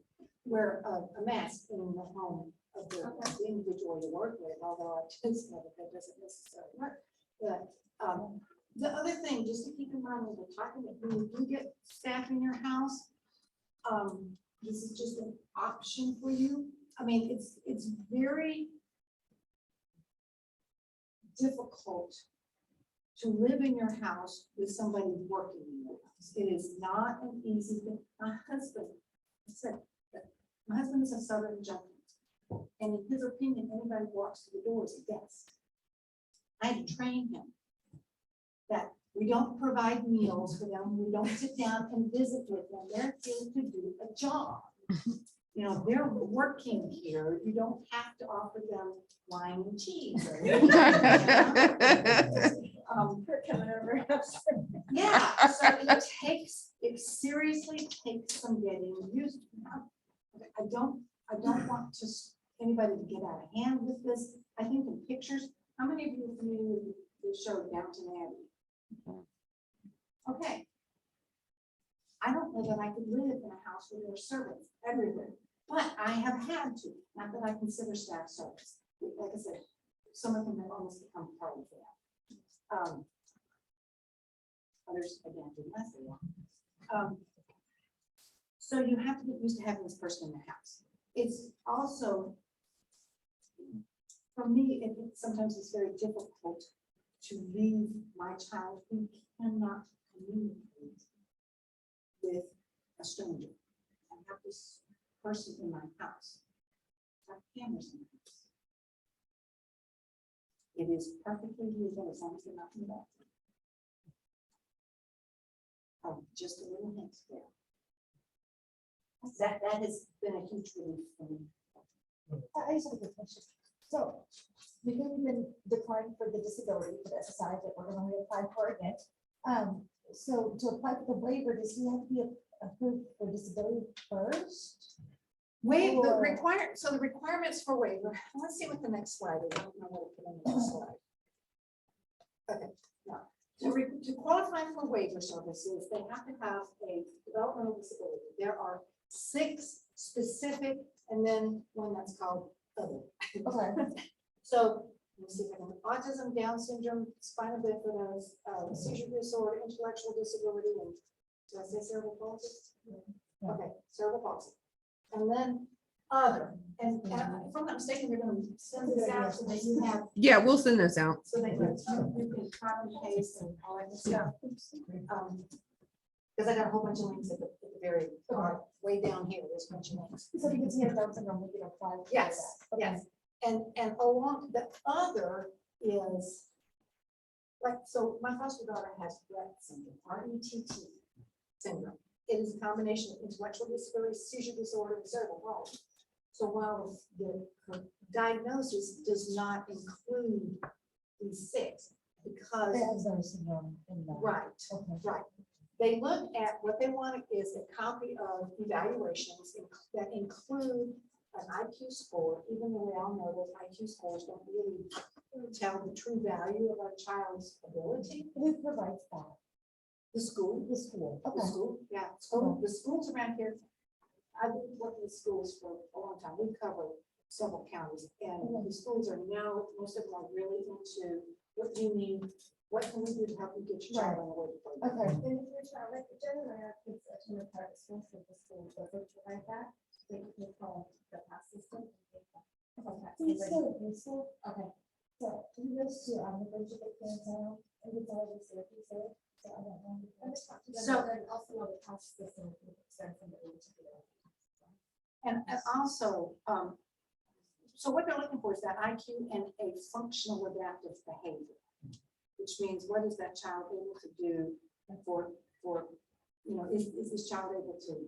S1: wear a mask in the home of the individual you work with, although I just know that doesn't necessarily work. But the other thing, just to keep in mind when we're talking, that when you do get staff in your house, this is just an option for you. I mean, it's very difficult to live in your house with somebody working in your house. It is not an easy thing. My husband said that my husband is a Southern gentleman, and in his opinion, anybody who walks through the door is a guest. I had to train him that we don't provide meals for them. We don't sit down and visit with them. They're here to do a job. You know, they're working here. You don't have to offer them wine and cheese. or anything,
S4: We're coming over.
S1: Yeah, so it seriously takes some getting used to. I don't want anybody to get out of hand with this. I think in pictures, how many of you are familiar with the show Downton Abbey? Okay. I don't know that I could live in a house where there are servants everywhere, but I have had to, not that I consider staff service. Like I said, some of them have almost become part of that. Others, again, do less than that. So you have to get used to having this person in the house. It's also, for me, sometimes it's very difficult to leave my child who cannot communicate with a stranger. I have this person in my house. I have cameras in the house. It is perfectly legal as long as they're not in the bathroom. Just a little hint there. That has been a huge relief for me.
S9: I just have a quick question. So, because we've been declined for the disability for the SSI that we're gonna reapply for again. So to apply for the waiver, does he have to be approved for disability first?
S1: So the requirements for waiver, let's see what the next slide is. I don't know what to put on the next slide. Okay, now, to qualify for waiver services, they have to have a developmental disability. There are 6 specific, and then one that's called other.
S9: Okay.
S1: So, let's see if I can, autism, Down syndrome, spinal bifida, seizure disorder, intellectual disability, and did I say cerebral palsy?
S9: Yeah.
S1: Okay, cerebral palsy. And then other, and if I'm not mistaken, they're gonna send this out so that you have,
S2: Yeah, we'll send this out.
S1: so that you can copy and paste and all that stuff. Because I got a whole bunch of links at the very, way down here, there's a bunch of links.
S9: So because he has Down syndrome, we can apply. for
S1: Yes,
S9: that. Okay.
S1: yes, and along, the other is, like, so my foster daughter has Rett syndrome, RETT syndrome. It is a combination of intellectual disability, seizure disorder, and cerebral palsy. So while the diagnosis does not include these 6, because,
S9: They have Down syndrome in that.
S1: right,
S9: Okay.
S1: right. They look at, what they want is a copy of evaluations that include an IQ score, even though we all know those IQ scores don't really tell the true value of our child's ability.
S9: Who provides that?
S1: The school,
S9: The school.
S1: the
S9: Okay.
S1: school, yeah, school, the schools around here. I've been working with schools for a long time. We cover several counties, and the schools are now, most of them are really into, what do you need? What can we do to help you get your child on the way?
S9: Okay.
S4: And if your child, like, generally, our kids attend a private school, so the school doesn't provide that, they can call the pass system. and get that contact
S9: He's
S4: somebody.
S9: still in school.
S4: Okay.
S9: So he goes to the bridge of the cancer and it's always there. He said, so I don't know.
S4: And it's not to them,
S1: So-
S4: but then also on the pass system, we can send somebody to do it.
S1: And also, so what they're looking for is that IQ and a functional adaptive behavior, which means what is that child able to do for, you know, is this child able to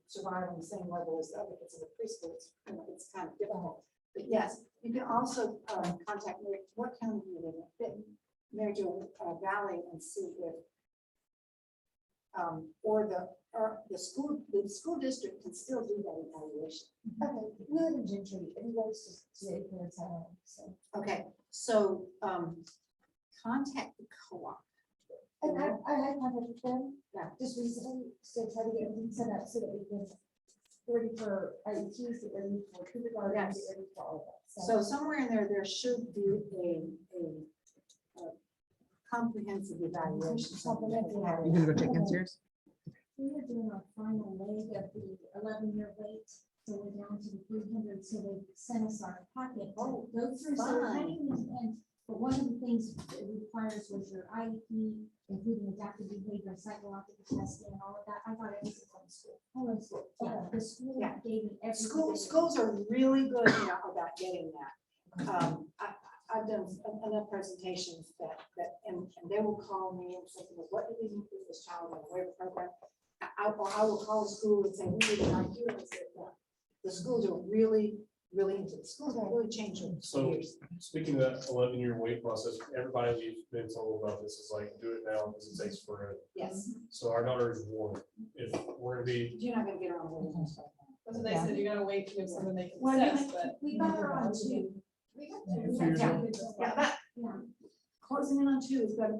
S1: survive on the same level as the other kids in the preschool? It's, you know, it's kind of difficult. But yes, you can also contact me. What county do you live in? Mary Jo Valley and see if or the school district can still do that evaluation.
S9: Okay, we live in Gentry, and he goes to parents at home, so.
S1: Okay, so, contact the co-op.
S9: And I had contact with them,
S1: Yeah.
S9: just recently, to try to get everything set up so that we can get ready for IEPs, get ready for kindergarten, get
S1: Yes.
S9: ready for all of that.
S1: So somewhere in there should be a comprehensive evaluation.
S9: Supplemental
S2: You gonna go check downstairs?
S4: We were doing our final leg of the 11-year wait, so we're down to the 300, so they sent us our packet to go through. So we're
S1: fun.
S4: heading this end, but one of the things it requires was your IEP, including adaptive behavior, psychological testing, and all of that. I got everything from the school. Yeah, the school
S1: Yeah.
S4: gave me everything.
S1: Schools are really good now about getting that. I've done enough presentations and they will call me and say, "Well, what do we need for this child in a waiver program?" I will call the school and say, "We need an IQ," and say, "Yeah." The schools are really into the schools have really changed over the
S6: So-
S1: years.
S6: Speaking of that 11-year wait process, everybody we've been told about this is like, do it now because it takes forever.
S1: Yes,
S6: So our daughter is 1. If we're gonna be,
S1: you're not gonna get her on the waiver list right now.
S3: That's what they said, you gotta wait to give someone they can
S1: Well,
S3: assess, but.
S4: We got her on 2. We got
S1: Yeah, but
S4: Yeah.
S1: closing in on 2 is better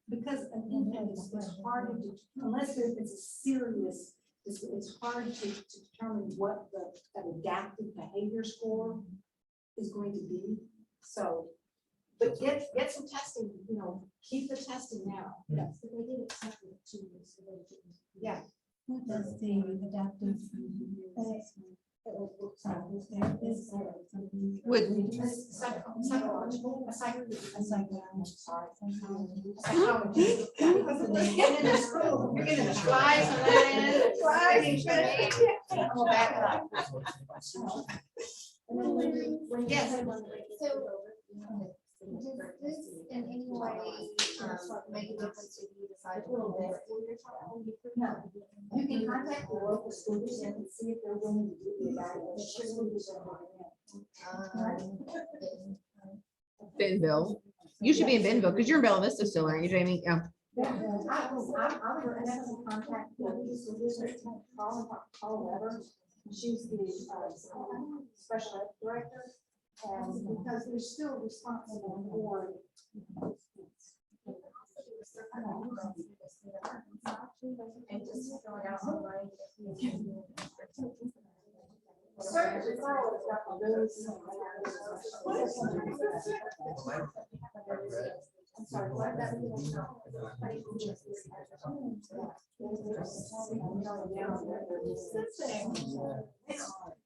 S1: because an infant is hard to, unless it's a serious, it's hard to determine what an adaptive behavior score is going to be. So, but get some testing, keep the testing now.
S4: Yes, but they did accept it 2 years ago.
S1: Yeah.
S5: What does the adaptive?
S8: Would,
S1: Psychological, sorry.
S5: Psychology.
S1: Psychology. Get in the school, you're getting the flies on that end. I'm gonna back it up.
S4: And then when
S1: Yes.
S4: So, does this in any way make a difference if you decide to go there for your child?
S1: No. You can contact the local school district and see if they're willing to do the evaluation.
S2: Benville. You should be in Benville because you're in Bella Vista still, aren't you, Jamie? Yeah.
S1: Yeah, I'm gonna have some contact with the school district, call Weber. She's the special ed director. And because they're still responsible for.
S4: And just fill it out online.
S1: Certain referral has got really some. I'm sorry, what that means.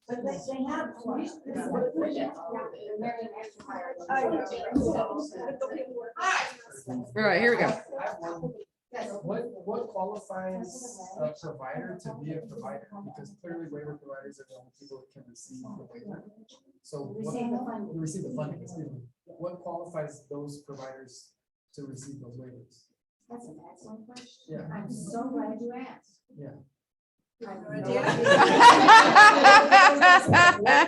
S1: But they have.
S2: All right, here we go.
S10: I have one. What qualifies a provider to be a provider? Because clearly waiver providers are the only people that can receive the waiver. So receive the funding, excuse me. What qualifies those providers to receive those waivers?
S1: That's an excellent question.
S10: Yeah.
S1: I'm so glad you asked.
S10: Yeah.
S1: I have no idea.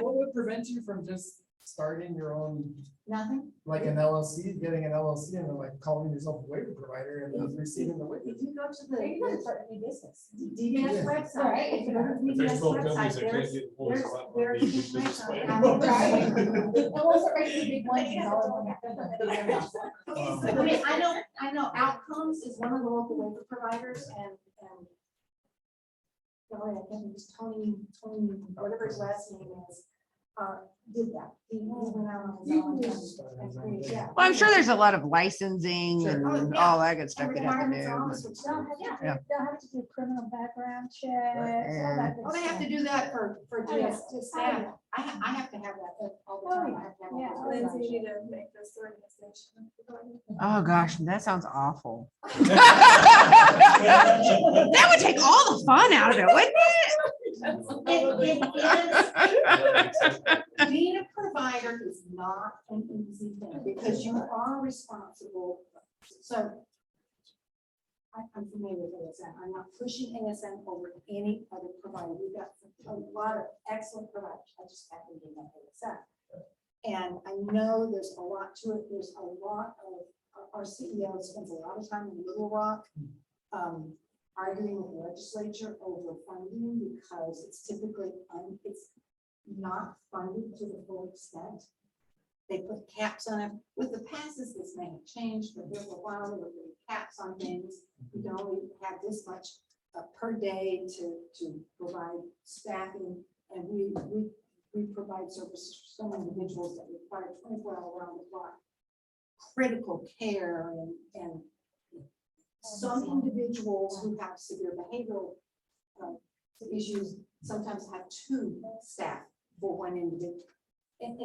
S10: What would prevent you from just starting your own,
S1: Nothing.
S10: like an LLC, getting an LLC and then like calling yourself a waiver provider and then receiving the waiver?
S1: If you go to the.
S9: You gotta start a new business.
S1: DBS
S10: Yeah.
S1: website. If you go to the
S6: if there's
S1: DBS
S6: 12 companies
S1: website,
S6: that can't get employees,
S1: there's-
S6: so that might
S1: there's
S6: be a good business
S1: information
S6: plan.
S1: on
S9: Right. It wasn't right to the big ones, and all of them.
S1: I mean, I know Outcomes is one of the local waiver providers and. Sorry, I think it's Tony, whatever his last name is, did that. He went out on his own and created, yeah.
S8: well, I'm sure there's a lot of licensing
S10: Sure.
S8: and
S1: Oh, yeah.
S8: all that good stuff
S1: And
S8: you'd have to
S1: requirements
S8: do.
S1: on this,
S5: They'll
S1: which-
S5: have
S8: Yeah.
S5: they'll have to do criminal background checks. all that good
S1: Oh, they have to
S5: stuff.
S1: do that for
S5: Oh, yeah.
S1: just staff. I have to have that all the time. I have to have all
S5: Yeah.
S1: those
S4: Lindsay,
S1: regulations.
S4: to make this organization.
S8: Oh, gosh, that sounds awful. That would take all the fun out of it, wouldn't
S1: Being a provider is not an easy thing because you are responsible. So I'm familiar with ASN. I'm not pushing ASN over any other provider. We've got a lot of excellent providers. I just happen to know ASN. And I know there's a lot to it. There's a lot of our CEO spends a lot of time in Little Rock, arguing with the legislature over funding because it's typically, it's not funded to the full extent. They put caps on it. With the passes, this may have changed, but there for a while, there were putting caps on things. You can only have this much per day to provide staffing, and we provide services for some individuals that require 24-hour round the clock critical care, and some individuals who have severe behavioral issues sometimes have two staff for one individual, and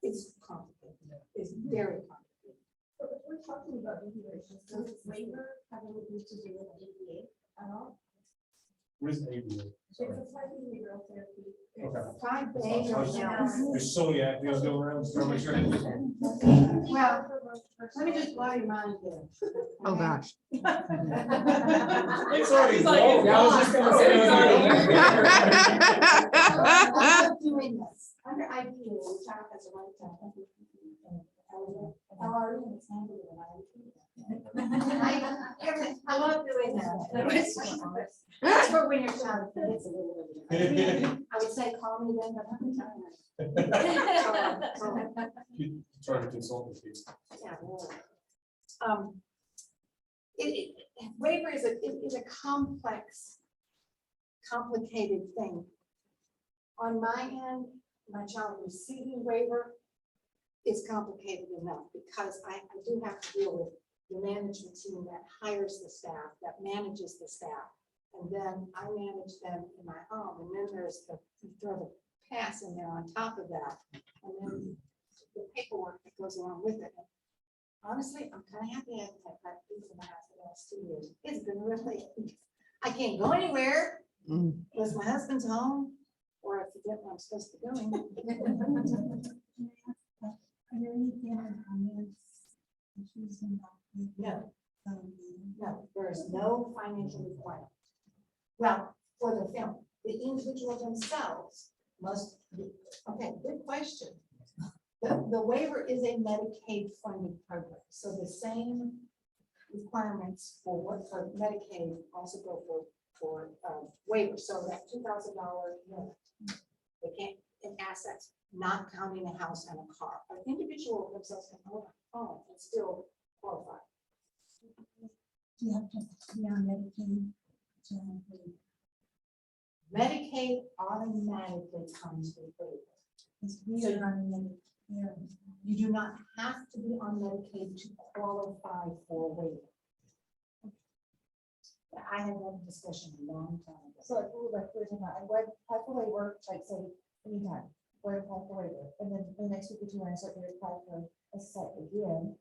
S1: it's complicated. It's very complicated.
S4: But if we're talking about regulations, does this waiver have anything to do with ADA at all?
S6: What is ABA?
S4: It's applied behavioral therapy.
S6: Okay.
S1: 5 days now.
S6: There's so many activities going around, so make sure.
S1: Well, let me just blow your mind here.
S2: Oh, gosh.
S6: It's already.
S3: He's like,
S6: long.
S3: yeah, I was just gonna say, it's
S1: I'm not doing this.
S9: Under IDA, the child has a right to. LRE and it's handled in
S1: I love doing that. That's for when your child gets a little bit. I would say call me then, but I'm retired.
S6: Trying to consult with people.
S1: Yeah, really. Waiver is a complex, complicated thing. On my end, my child receiving waiver is complicated enough because I do have to deal with the management team that hires the staff, that manages the staff. And then I manage them in my home. And then there's you throw the pass in there on top of that. And then the paperwork that goes along with it. Honestly, I'm kind of happy I haven't had that piece in the house the last 2 years. It's been really, I can't go anywhere unless my husband's home or I forget where I'm supposed to be going.
S5: Are there any family comments? Issues involved?
S1: No. No, there is no financial requirement. Well, for the film, the individual themselves must be, okay, good question. The waiver is a Medicaid funded program, so the same requirements for Medicaid also go for waiver. So that $2,000 limit, they can't in assets, not counting a house and a car. An individual themselves can own a home and still qualify.
S5: Do you have to be on Medicaid?
S1: Medicaid automatically comes with waiver.
S5: Because we are on Medicaid.
S1: You do not have to be on Medicaid to qualify for a waiver. I had that discussion a long time ago.
S9: So like, we're talking about, I went, apply for waiver, like say, anytime, go and apply for waiver, and then the next week or two, when I start to apply for a site again,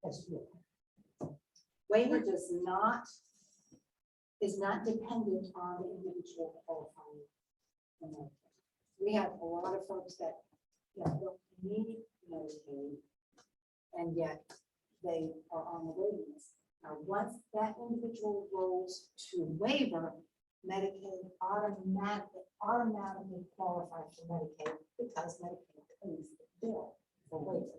S9: that should be okay.
S1: Waiver is not dependent on the individual qualifying. for Medicaid. We have a lot of folks that don't need Medicaid, and yet they are on the waiting list. Now, once that individual rolls to waiver, Medicaid automatically qualifies for Medicaid because Medicaid pays the bill for waiver.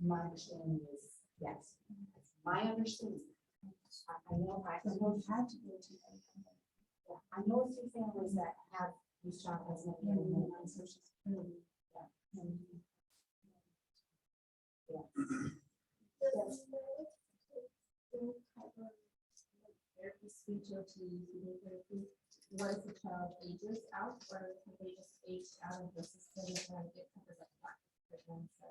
S1: My understanding is, yes, my understanding. I know I had to go to. I know a few families that have this child as an on social security.
S4: Therapy, speech, therapy. What if the child ages out, or can they just age out of the system and get covered up?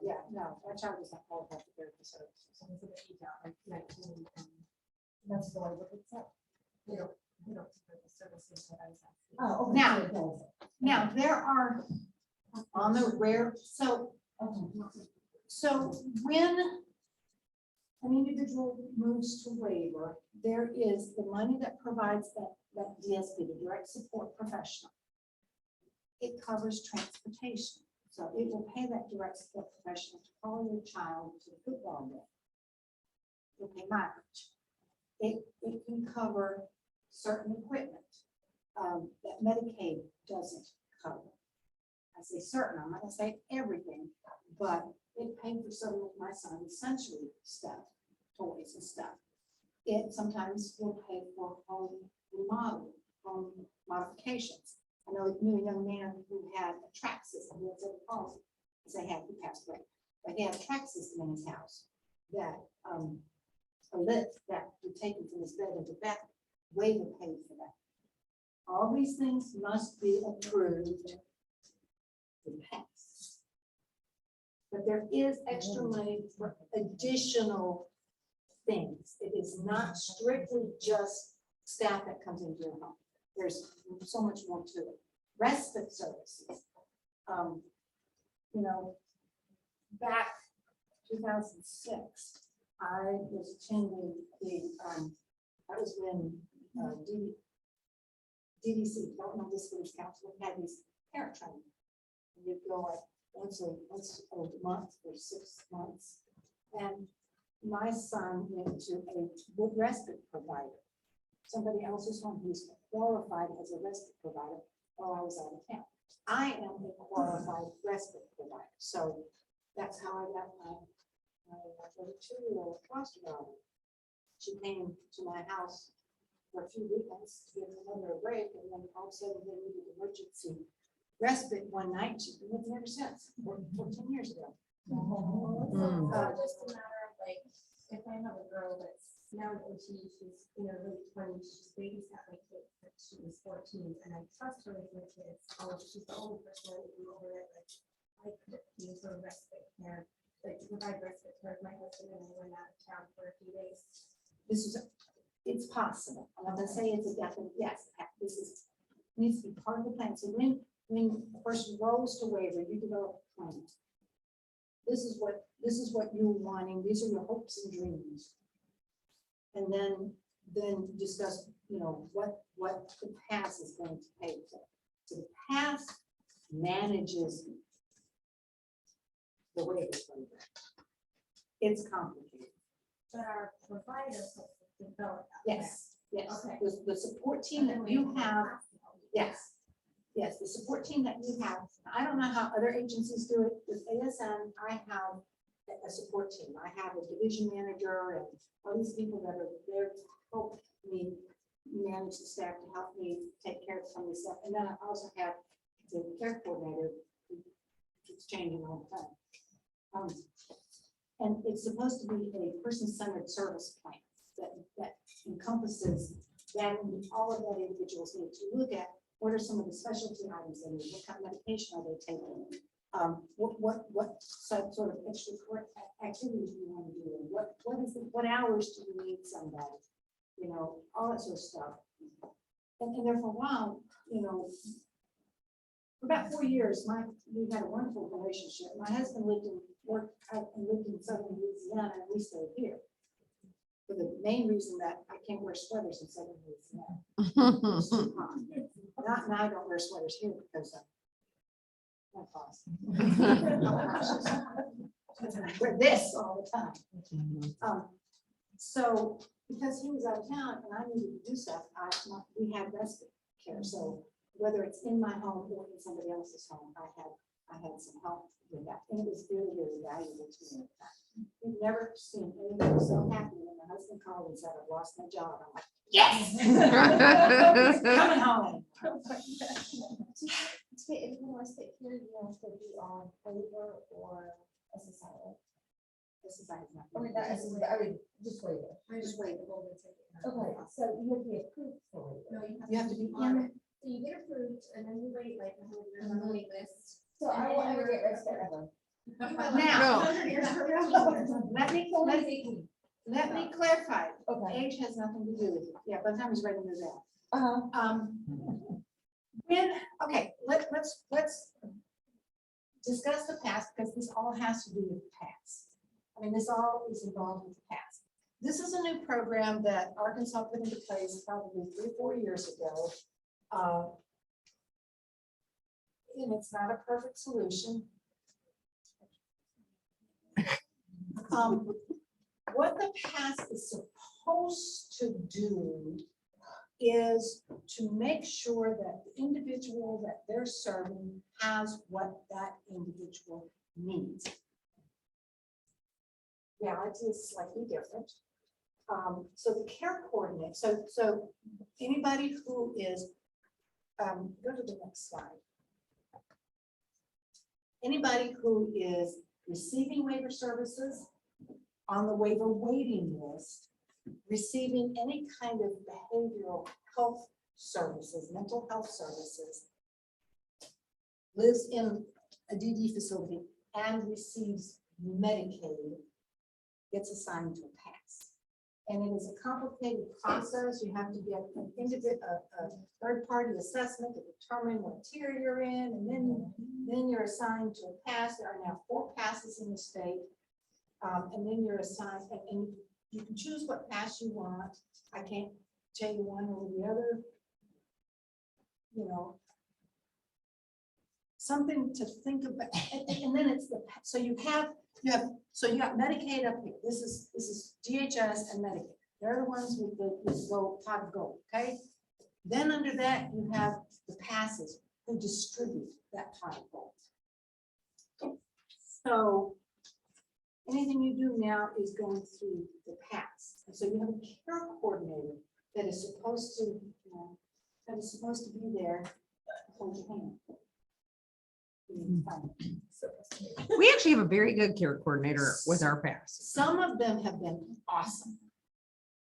S1: Yeah, no, that child does not qualify for therapy services.
S4: So they age out like 19 and
S1: That's the way it's up.
S4: they don't cover the services that I was asking.
S9: Oh, okay.
S1: Now-
S9: so it does.
S1: Now, there are on the rare, so when an individual moves to waiver, there is the money that provides that DSP, the direct support professional. It covers transportation. So it will pay that direct support professional to follow your child to the football game. It'll pay mileage. It can cover certain equipment that Medicaid doesn't cover. I say certain, I'm not gonna say everything. but it paid for some of my son's sensory stuff, toys and stuff. It sometimes will pay for home remodeling, home modifications. I know, knew a young man who had a track system, he was at home, because they had, he passed away, but he had a track system in his house that, a lift that would take him from his bed into bed, waiver paid for that. All these things must be approved to pass. But there is extra money for additional things. It is not strictly just staff that comes into your home. There's so much more to it. Respite services. You know, back 2006, I was attending the, that was when DDC, Developmental Disabilities Council, had these parent training. And you'd go like once a month for 6 months. And my son went to a respite provider. Somebody else's home who's qualified as a respite provider while I was out of town. I am a qualified respite provider. So that's how I got my 2-year-old foster daughter. She came to my house for a few weekends to give her mother a break, and then all of a sudden they needed emergency respite one night. She's been living ever since, 14 years ago.
S4: Just a matter of like, if I have a girl that's now in she's in her late 20s, she's babysat my kid since she was 14, and I trust her with my kids. She's the only person I can over it. Like, I could use her respite care, like to provide respite care. My husband and I went out of town for a few days.
S1: It's possible. I'm not gonna say it's a definite yes. This is, needs to be part of the plan. So when a person rolls to waiver, you develop a plan. This is what you're wanting. These are your hopes and dreams. And then discuss, you know, what the pass is going to pay for. So the pass manages the waiver program. It's complicated.
S4: But our providers have to develop that.
S1: Yes, yes.
S4: Okay.
S1: The support team that you have, yes, yes, the support team that you have. I don't know how other agencies do it. With ASN, I have a support team. I have a division manager and all these people that are there to help me manage the staff, to help me take care of some of this stuff. And then I also have the care coordinator who keeps changing all the time. And it's supposed to be a person-centered service plan that encompasses that, all of that individuals need to look at. What are some of the specialty items they need? What kind of medication are they taking? What sort of extra activities do you want to do? What hours do you need somebody? You know, all that sort of stuff. And there for a while, you know, for about 4 years, we had a wonderful relationship. My husband lived in southern Louisiana, and we stayed here. For the main reason that I can't wear sweaters in southern Louisiana. It's too hot. Now I don't wear sweaters here because my cost. I wear this all the time. So because he was out of town and I needed to do stuff, we had respite care. So whether it's in my home or in somebody else's home, I had some help with that. And it was very, very valuable to me at that. We've never seen anything so happy when my husband called and said, I've lost my job. I'm like, yes! Coming home.
S9: If you want to stay here, you want to be on waiver or SSI.
S1: SSI is not.
S9: I mean, not SSI, I mean, just waiver.
S1: Just wait.
S9: Okay, so you have to be approved for waiver.
S4: No,
S1: You have to be
S4: on
S1: in
S4: it. So you get approved and then you wait like 100 years on the wait list.
S9: So I won't ever get respite ever.
S1: Now,
S8: No.
S1: let me clarify.
S9: Okay.
S1: Age has nothing to do with it. Yeah, by the time he's ready to move out. Let's discuss the past, because this all has to do with the past. I mean, this all is involved with the past. This is a new program that Arkansas put into place probably 3 or 4 years ago. And it's not a perfect solution. What the past is supposed to do is to make sure that the individual that they're serving has what that individual needs. reality is slightly different. So the care coordinator, so anybody who is, go to the next slide. Anybody who is receiving waiver services on the waiver waiting list, receiving any kind of behavioral health services, mental health services, lives in a DD facility and receives Medicaid, gets assigned to a PASS. And it is a complicated process. You have to get an individual, a third-party assessment to determine what tier you're in, and then you're assigned to a PASS. There are now 4 PASSes in the state. And then you're assigned, and you can choose what PASS you want. I can't tell you one over the other. You know, something to think about. And then it's the, so you got Medicaid up here. This is DHS and Medicaid. They're the ones with the gold, pot of gold, okay? Then under that, you have the PASSes who distribute that pot of gold. So anything you do now is going through the PASS. And so you have a care coordinator that is supposed to, be there. Hold your hand.
S2: We actually have a very good care coordinator with our pass.
S1: Some of them have been awesome.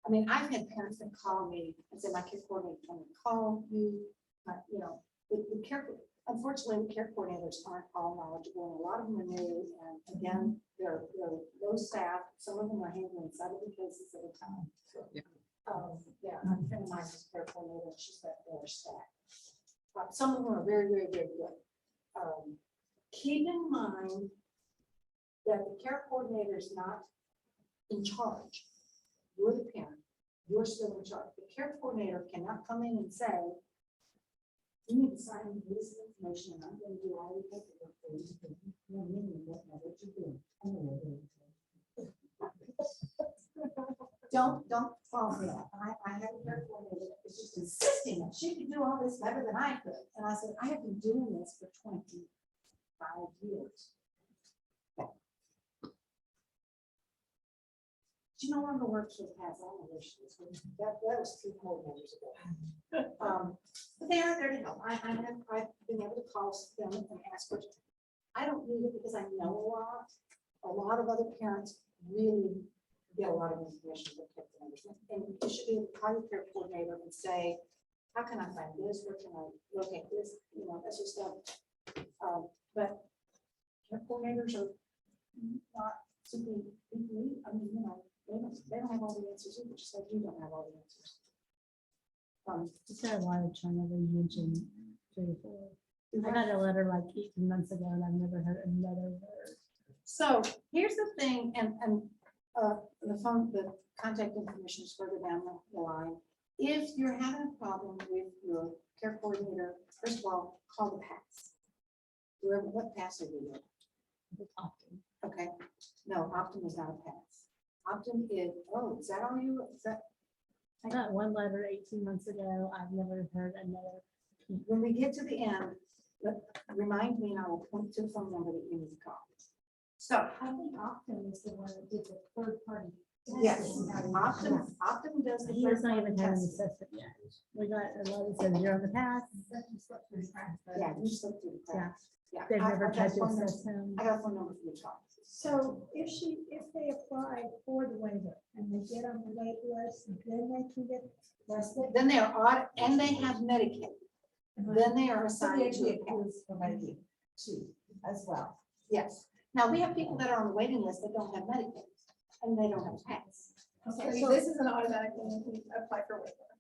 S1: I mean, I've had parents that call me and say, my care coordinator told me to call you, you know, the care, unfortunately, the care coordinators aren't all knowledgeable, and a lot of them are new, and again, they're low staff. Some of them are handling 70 cases at a time.
S2: Yeah.
S1: Yeah, I'm friend of mine is a care coordinator, she's got their staff. But some of them are very, very, very good. Keep in mind that the care coordinator is not in charge. You're the parent, you're still in charge. The care coordinator cannot come in and say, you need to sign this information and I'm going to do all the paperwork for you. You know, you don't know what you're doing. Don't fall for that. I had a care coordinator that was just insisting that she could do all this better than I could. And I said, I have been doing this for 25 years. She no longer works for the past. I don't know where she is. That was 3 coordinators ago. But they are there to help. I've been able to call them and ask questions. I don't need it because I know a lot. A lot of other parents really get a lot of information from care coordinators. And you should be able to call your care coordinator and say, how can I find this? Where can I look at this? You know, that's just stuff. But care coordinators are not super deeply. I mean, you know, they don't have all the answers either, just like you don't have all the answers.
S5: Just got a lot of turnover. You mentioned 3 or 4. I got a letter like 18 months ago and I've never heard another word.
S1: So here's the thing, and the contact information is further down the line. If you're having a problem with your care coordinator, first of all, call the PASS. Whoever, what PASS are you with?
S5: Optum.
S1: Okay, no, Optum is not a PASS. Optum is, oh, is that all you, is that?
S5: I got one letter 18 months ago. I've never heard another.
S1: When we get to the end, remind me and I will point to the phone number that you need to call. So,
S9: I think Optum is the one that did the third party.
S1: yes,
S9: testing.
S1: Optum does the
S5: He does not
S1: third-party
S5: even have an
S1: testing.
S5: assessment yet. We got a letter that says you're on the path.
S1: Yeah, you just look through the cracks. Yeah,
S5: They've never
S1: I got
S5: tried to
S1: phone number-
S5: assess him.
S1: I got a phone number for you to call.
S9: So if they apply for the waiver and they get on the wait list, then they can get tested.
S1: Then they are audit, and they have Medicaid. Then they are assigned to a PASS.
S9: for Medicaid too, as well.
S1: Yes. Now, we have people that are on the waiting list that don't have Medicaid, and they don't have PASS.
S4: Okay, so this is an automatic thing, you can apply for waiver.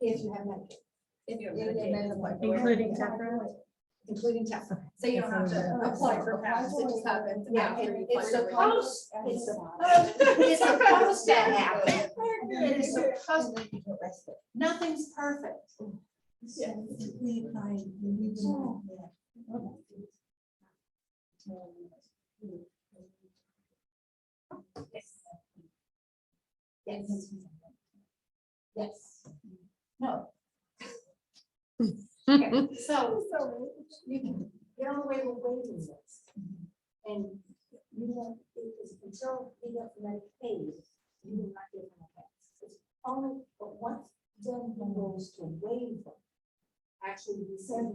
S1: If you have Medicaid,
S4: If you have
S3: Yeah,
S4: Medicaid.
S3: then apply for waiver.
S5: Including Tefra.
S1: including TASS.
S4: So you don't have to apply for PASS, it just happens.
S1: Yeah,
S4: after you
S1: it's
S4: apply for waiver.
S1: supposed, it's supposed to happen. It is supposed, nothing's perfect.
S4: Yeah.
S1: Yes. Yes. No. Okay, so you can get on the waiting list. And you want, it's
S9: until they get Medicaid, you will not get them a pass. It's only, but once then he goes to waiver, actually, he said,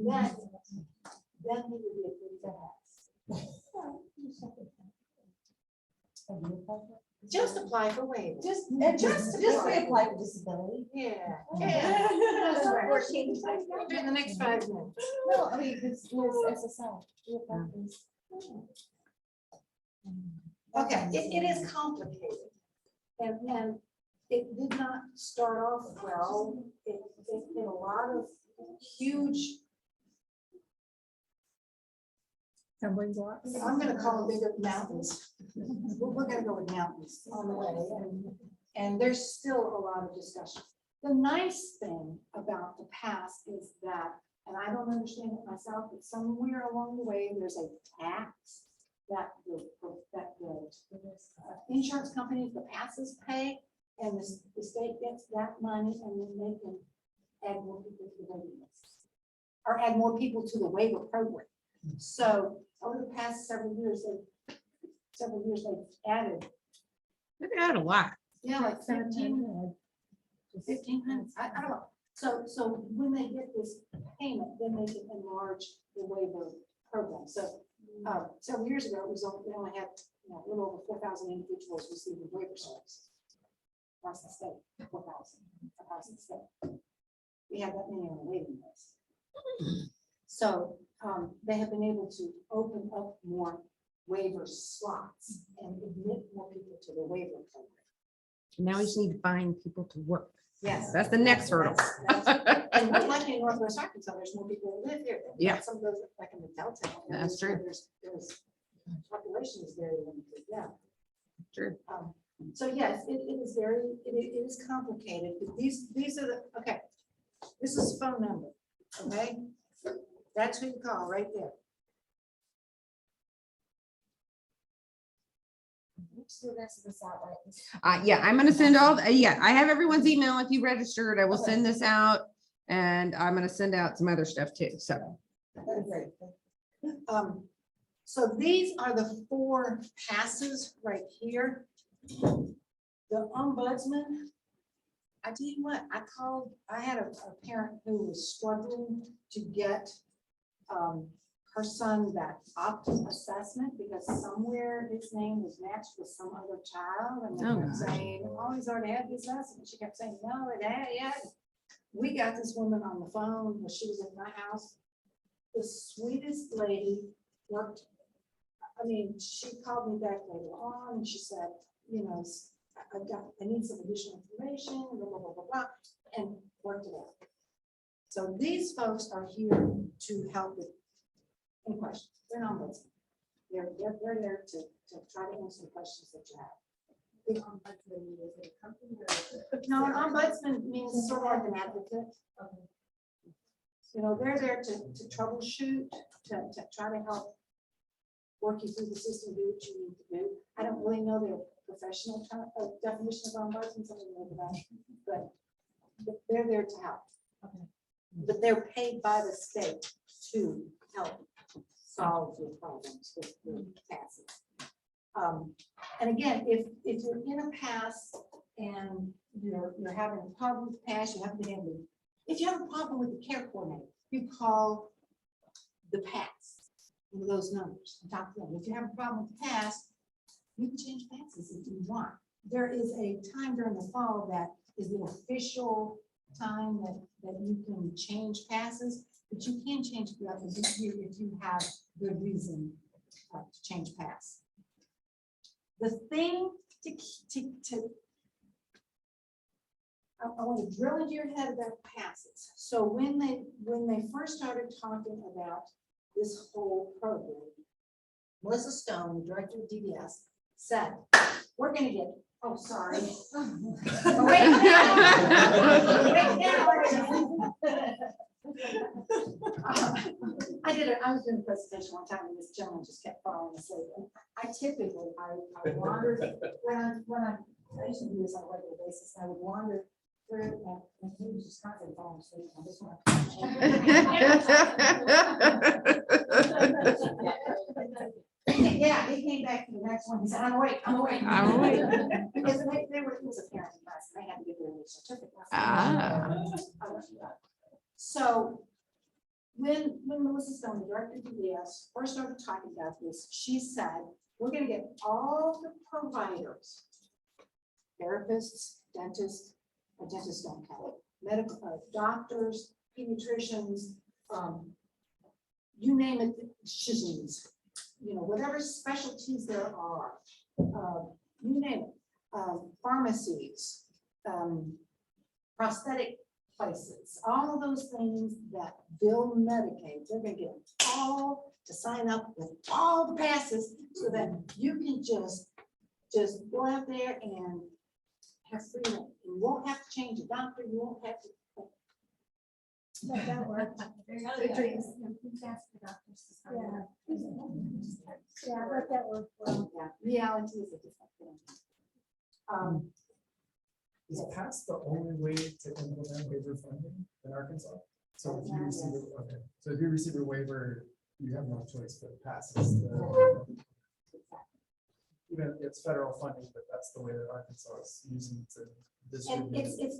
S9: that, then he would be a good pass.
S1: Just apply for waiver.
S9: Just reapply for disability.
S1: Yeah.
S9: In
S1: the next 5 minutes.
S9: No, I mean, it's SSL.
S1: Okay, it is complicated. And it did not start off well. It a lot of huge,
S5: Stumbling blocks.
S1: I'm gonna call them bigger mountains. We're gonna go with mountains on the way, and there's still a lot of discussion. The nice thing about the past is that, and I don't understand it myself, but somewhere along the way, there's a tax that the insurance companies, the passes pay, and the state gets that money, and then they can add more people to the waiting list, or add more people to the waiver program. So over the past several years, they've added,
S2: They've had a lot.
S1: yeah, like 1500. I don't know. So when they get this payment, then they can enlarge the waiver program. So several years ago, it was only, we only had, a little over 4,000 individuals receiving waiver service. Across the state, 4,000 across the state. We had that many on the waiting list. So they have been able to open up more waiver slots and admit more people to the waiver program.
S2: Now we just need to find people to work.
S1: Yes.
S2: That's the next hurdle.
S1: And like in Northwest Arkansas, there's more people who live here.
S2: Yeah.
S1: Some of those, like in the Delta.
S2: That's true.
S1: There's population is very limited, yeah.
S2: True.
S1: So yes, it is very, it is complicated, but these are the, okay. This is phone number, okay? That's who you call right there.
S9: So that's this out, right?
S2: Yeah, I'm gonna send all, yeah, I have everyone's email. If you registered, I will
S1: Okay.
S2: send this out. And I'm gonna send out some other stuff too, so.
S1: That'd be great. So these are the 4 passes right here. The ombudsman, I tell you what, I had a parent who was struggling to get her son that optum assessment because somewhere his name was matched with some other child and they
S2: Oh,
S1: kept
S2: gosh.
S1: saying, oh, he's already had the assessment. She kept saying, no, it had yet. We got this woman on the phone when she was in my house. The sweetest lady worked. I mean, she called me back later on and she said, I need some additional information, blah, blah, blah, blah, blah, and worked it out. So these folks are here to help with any questions. They're not listening. They're there to try to answer the questions that you have. The ombudsman is a company or? No, an ombudsman means sort of like an advocate. They're there to troubleshoot, to try to help work you through the system, do what you need to do. I don't really know their professional definition of ombudsman, something like that, but they're there to help. But they're paid by the state to help solve your problems with passes. And again, if you're in a pass and you're having a problem with the pass, you haven't been able to. If you have a problem with the care coordinator, you call the pass, one of those numbers, and talk to them. If you have a problem with the pass, you can change passes if you want. There is a time during the fall that is the official time that you can change passes, but you can change it throughout the year if you have good reason to change pass. The thing I want to drill into your head about passes. So when they first started talking about this whole program, Melissa Stone, the director of DBS, said, we're going to get, oh, sorry. Wait I was doing a presentation one time and this gentleman just kept falling asleep. And I typically, I wandered, I used to do this on a regular basis, and I would wander through and he was just constantly falling asleep. I just want Yeah, he came back to the next one, he said, I'm awake, I'm awake.
S8: I'm awake.
S1: Because they were, it was a parenting class, and they had to get their new certificate.
S8: Ah.
S1: So when Melissa Stone, the director of DBS, first started talking about this, she said, we're gonna get all the providers, therapists, dentists don't count, medical, doctors, pediatricians, you name it, physicians, whatever specialties there are, you name it, pharmacies, prosthetic places, all of those things that bill Medicaid, they're gonna get them all to sign up with all the passes so that you can just go out there and have freedom. You won't have to change a doctor, you won't have to.
S9: That worked.
S1: Good dreams.
S9: Yeah, but that worked well.
S1: Yeah, reality is a different thing.
S10: Is PASS the only way to implement waiver funding in Arkansas? So if you receive, okay, so if you receive a waiver, you have no choice but pass. Even it's federal funding, but that's the way that Arkansas is using to
S1: And
S10: distribute.
S1: it's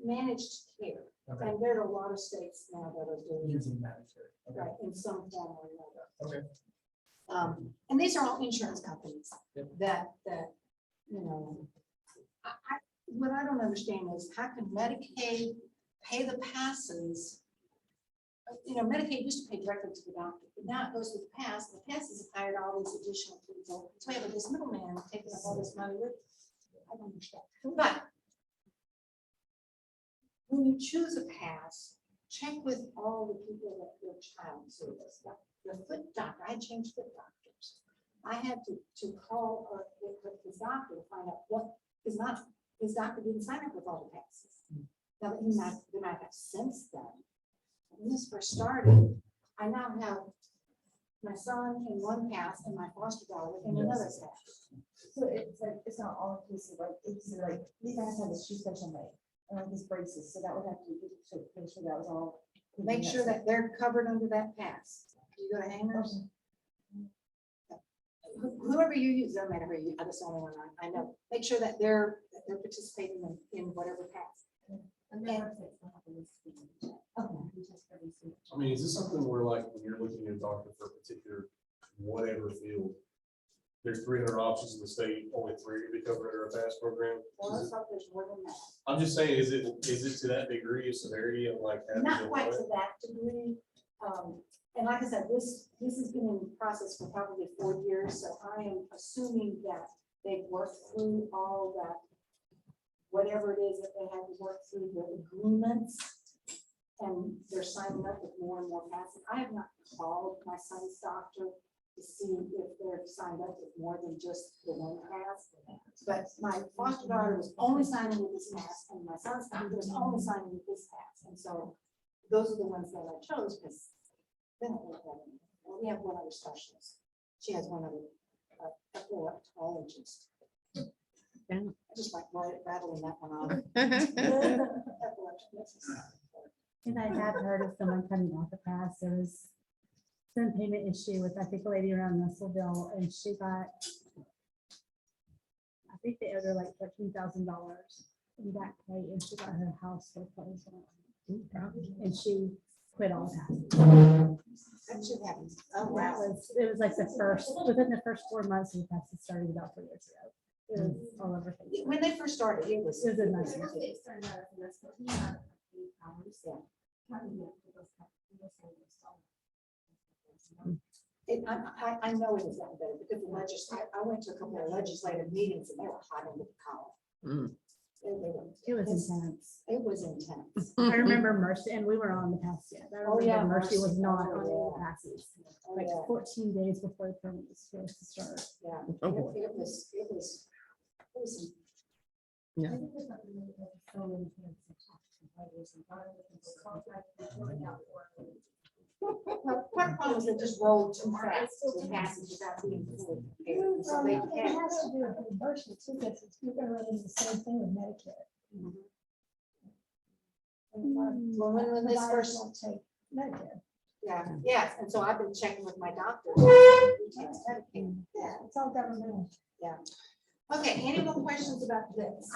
S1: managed care,
S10: Okay,
S1: and there are a lot of states now that are doing it,
S10: using managed care. Okay,
S1: right, in some form or another.
S10: okay.
S1: And these are all insurance companies
S10: Yep.
S1: that, what I don't understand is how can Medicaid pay the passes? Medicaid used to pay directly to the doctor, but now it goes to the pass. The passes have hired all these additional people. So we have this middleman taking up all this money with. I don't understand. But when you choose a pass, check with all the people that your child service. The foot doctor, I changed foot doctors. I had to call his doctor to find out what his doctor didn't sign up with all the passes. Now, they might have since then. When this first started, I now have my son in one pass and my foster daughter in another pass.
S9: So it's like, it's not all inclusive, like, it's like, we have to have a shoe special made, these braces, so that would have to make sure that was all.
S1: Make sure that they're covered under that pass. You go to hangers. Whoever you use, doesn't matter who you, I just only one I know. Make sure that they're participating in whatever pass.
S6: I mean, is this something where like, when you're looking at a doctor for a particular whatever field, there's 300 options in the state, only 3 to be covered under a pass program?
S1: Well, let's hope there's more than that.
S6: I'm just saying, is it to that degree of severity of like? having
S1: Not
S6: to-
S1: quite to that degree. And like I said, this has been in process for probably 4 years, so I am assuming that they've worked through all that, whatever it is that they had to work through the agreements, and they're signing up with more and more passes. I have not called my son's doctor to see if they're signed up with more than just the one pass. But my foster daughter was only signing with this pass, and my son's doctor was only signing with this pass. And so those are the ones that I chose because they don't work that anymore. Well, we have one other specialist. She has one other epileptologist.
S8: Yeah.
S1: I just like rattling that one off.
S5: And I have heard of someone coming off the pass. There was some payment issue with, I think, a lady around Russellville, and she got, I think they owed her like $13,000 in back pay, and she got her house foreclosed on. And she quit all passes.
S1: That should happen. Oh,
S5: That
S1: wow.
S5: was, it was like within the first 4 months of the passes started about 4 years ago. It was all over Facebook.
S1: When they first started, it was.
S5: It was a nice.
S1: I know it was that better because I went to a couple of legislative meetings and they were hot under the collar.
S8: Mm.
S5: It was intense.
S1: It was intense.
S5: I remember Mercy, and we were on the pass yet. I
S1: Oh, yeah,
S5: remember Mercy was
S1: Mercy.
S5: not
S1: Oh,
S5: on any
S1: yeah.
S5: passes.
S1: Oh,
S5: Like
S1: yeah.
S5: 14 days before the permit was supposed to start.
S1: Yeah,
S8: Oh, boy.
S1: it was.
S8: Yeah.
S1: Well, part of the problem is they just rolled too fast to pass it without being fully prepared. So they
S9: It
S1: had.
S9: has to do with reimbursement too, because you're gonna run into the same thing with Medicare.
S1: Well, when this
S9: Providers
S1: first,
S9: won't take Medicare.
S1: Yeah, yes, and so I've been checking with my doctor.
S9: Yeah, it's all governmental.
S1: Okay, any more questions about this?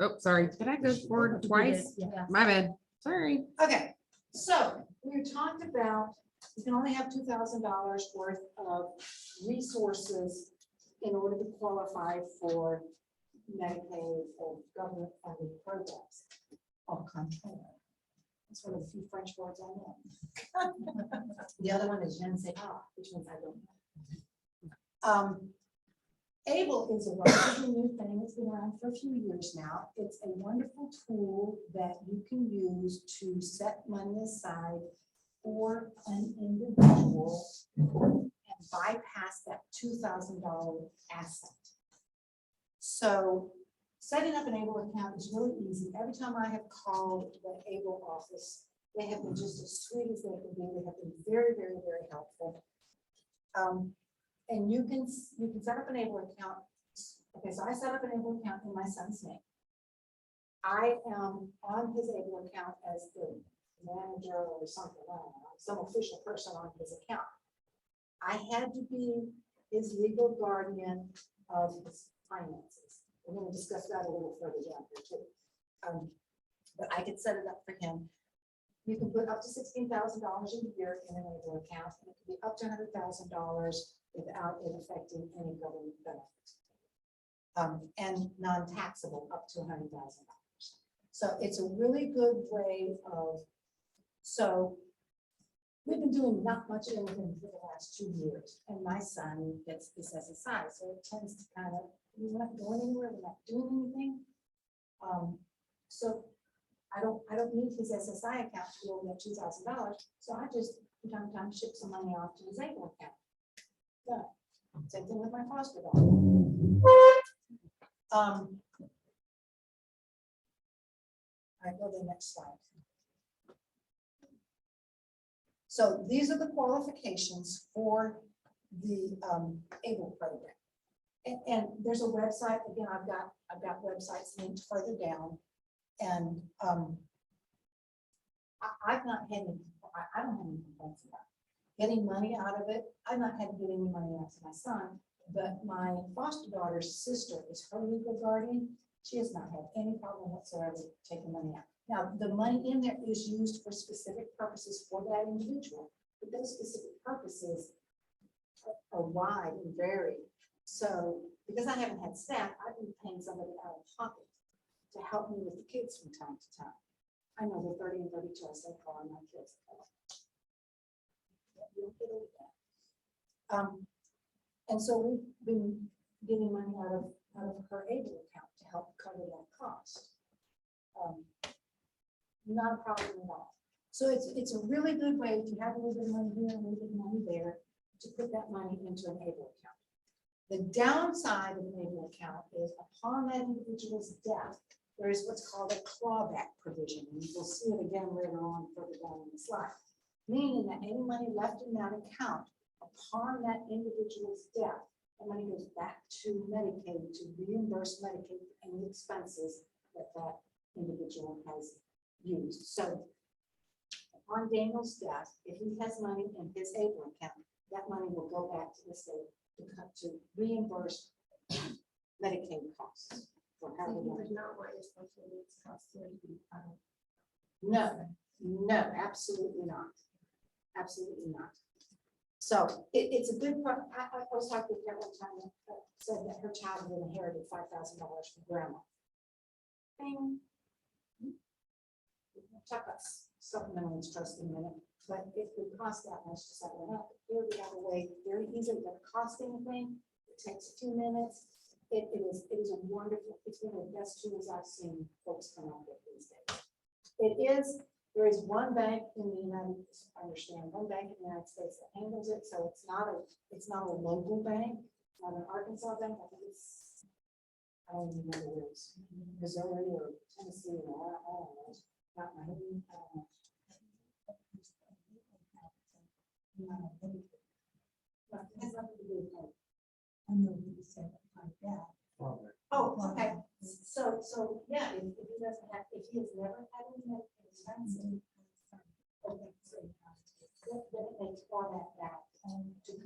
S2: Oh, sorry. Did I go forward twice?
S5: Yeah.
S2: My bad. Sorry.
S1: Okay, so we talked about, you can only have $2,000 worth of resources in order to qualify for Medicaid or government funded programs. Au contraire. That's one of the few French words I know. The other one is je ne sais pas, which means I don't know. ABLE is a relatively new thing. It's been around for a few years now. It's a wonderful tool that you can use to set money aside for an individual and bypass that $2,000 asset. So setting up an ABLE account is really easy. Every time I have called the ABLE office, they have been just as sweet as they can be. They have been very, very, very helpful. And you can set up an ABLE account. Okay, so I set up an ABLE account in my son's name. I am on his ABLE account as the manager or something, I don't know, some official person on his account. I had to be his legal guardian of his finances. We're going to discuss that a little further down here too. But I could set it up for him. You can put up to $16,000 a year in an ABLE account, and it can be up to $100,000 without it affecting any government benefits. And non-taxable up to $100,000. So it's a really good way of, so we've been doing not much of anything for the last 2 years, and my son gets this SSI, so it tends to kind of, we're not going anywhere, we're not doing anything. So I don't need his SSI account to go get $2,000, so I just from time to time ship some money off to his ABLE account. Yeah. Same thing with my foster daughter. All right, go to the next slide. So these are the qualifications for the ABLE program. And there's a website, again, I've got websites linked further down. And I've not had any, I don't have any complaints about getting money out of it. I've not had to get any money out to my son, but my foster daughter's sister is her legal guardian. She has not had any problem whatsoever taking money out. Now, the money in there is used for specific purposes for that individual, but those specific purposes are wide and varied. So because I haven't had staff, I've been paying somebody out of pocket to help me with the kids from time to time. I know they're 30 and 32, I still call my kids. And so we've been getting money out of her ABLE account to help cover that cost. Not a problem at all. So it's a really good way if you have a little bit of money here, a little bit of money there, to put that money into an ABLE account. The downside of an ABLE account is upon that individual's death, there is what's called a clawback provision. And you'll see it again later on further down in the slide. Meaning that any money left in that account upon that individual's death, the money goes back to Medicaid to reimburse Medicaid for any expenses that that individual has used. So upon Daniel's death, if he has money in his ABLE account, that money will go back to the state to reimburse Medicaid costs. For
S4: So
S1: however
S4: you
S1: long.
S4: would not want your special needs costs to be.
S1: No, absolutely not. Absolutely not. So it's a good, I was talking with her one time that said that her child had inherited $5,000 from grandma. Bing. We'll talk about supplemental trust in a minute, but it would cost that much to set it up. Here we have a way very easily to cost anything. It takes a few minutes. It is a wonderful, it's one of the best tools I've seen folks come up with these days. There is one bank in the United States, I understand, one bank in the United States that handles it, so it's not a local bank, not an Arkansas bank. I think it's, I don't even know where it's Missouri or Tennessee or I don't know. Not my, I don't know. But it has nothing to do with it.
S9: I know you said it like that.
S1: Oh, okay. So yeah, if he doesn't have, if he has never had any medical expenses. Okay, so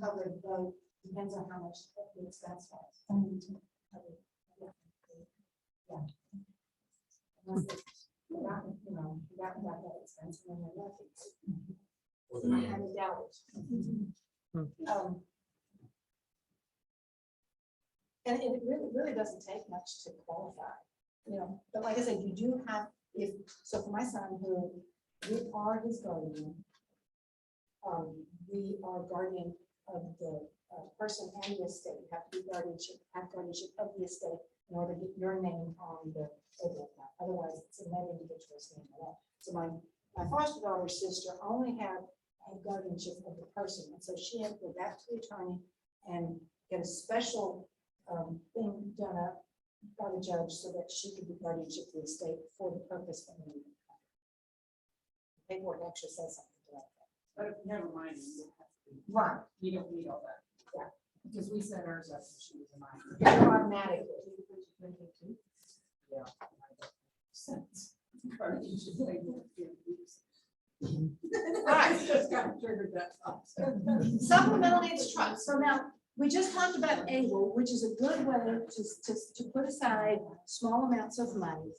S9: cover both, depends on how much the expense was. Yeah. Unless it's not, you know, not that expensive, and they're lucky.
S6: Or
S9: I
S6: the-
S9: highly doubt it. And it really doesn't take much to qualify, you know, but like I said, you do have, so for my son, who we are his guardian. We are guardian of the person and the estate. You have to be have guardianship of the estate in order to get your name on the table account. Otherwise, it's a net individual's name alone. So my foster daughter's sister only had guardianship of the person, and so she had to go back to the attorney and get a special thing done up by the judge so that she could be guardianship of the estate for the purpose of the meeting. Paperwork actually says something to that.
S3: But never mind. You don't have to-
S9: Right.
S3: You don't need all that.
S9: Yeah.
S3: Because we set ours up and she was a minor.
S9: They're automatic.
S3: Yeah. Sense. You should say more than 2 weeks.
S9: Right.
S3: Just got triggered that thought.
S9: Supplemental needs trust. So now, we just talked about ABLE, which is a good way to put aside small amounts of money.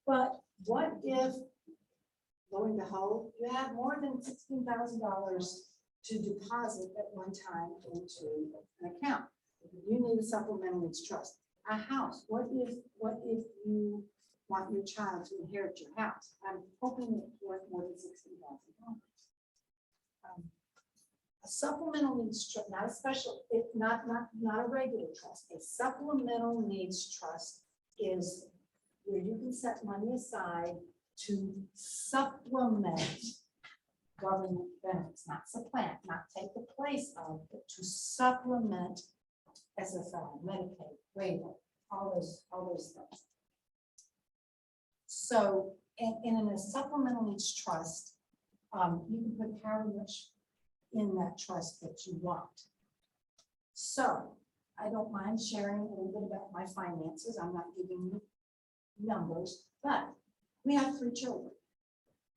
S9: But what if, lo and behold, you have more than $16,000 to deposit at one time into an account? You need a supplemental needs trust. A house, what if you want your child to inherit your house? I'm hoping it's worth more than $16,000. A supplemental needs trust, not a special, not a regular trust. A supplemental needs trust is where you can set money aside to supplement government benefits, not supplant, not take the place of, but to supplement SSI, Medicaid, waiver, all those things. So, and in a supplemental needs trust, you can put however much in that trust that you want. So I don't mind sharing a little bit about my finances. I'm not giving you numbers, but we have 3 children.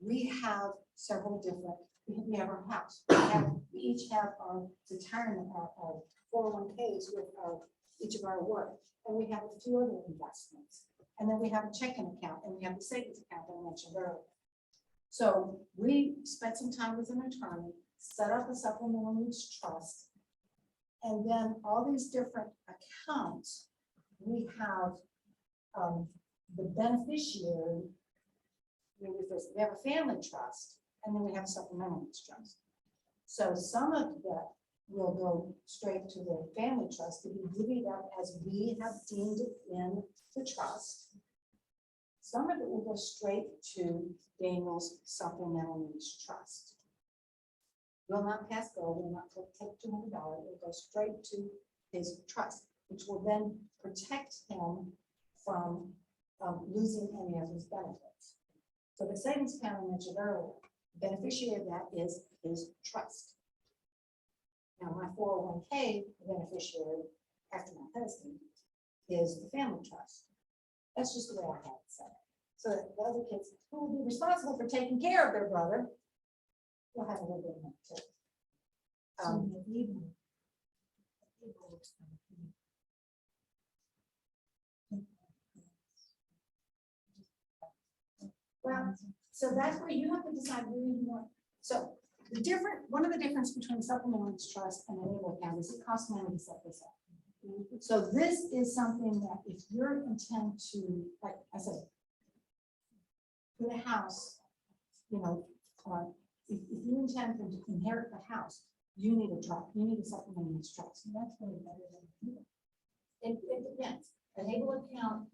S9: We have several different, we have our house. We each have our retirement, our 401ks with each of our work. And we have a few other investments. And then we have a checking account and we have the savings account that I mentioned earlier. So we spent some time with an attorney, set up a supplemental needs trust. And then all these different accounts, we have the beneficiary. We have a family trust, and then we have a supplemental needs trust. So some of that will go straight to the family trust to be divvied up as we have deemed it in the trust. Some of it will go straight to Daniel's supplemental needs trust. Will not pass go, will not take $200, it will go straight to his trust, which will then protect him from losing any of his benefits. So the savings account I mentioned earlier, the beneficiary of that is his trust. Now my 401k beneficiary after my husband is the family trust. That's just the way I have it set up. So that the other kids who will be responsible for taking care of their brother will have a little bit of that too. Well, so that's where you have to decide where you want. So one of the difference between supplemental needs trust and an able account is it costs money to set this up. So this is something that if you're intent to, like I said, put a house, you know, if you intend to inherit the house, you need a trust, you need a supplemental needs trust. And that's really better than it depends. An able account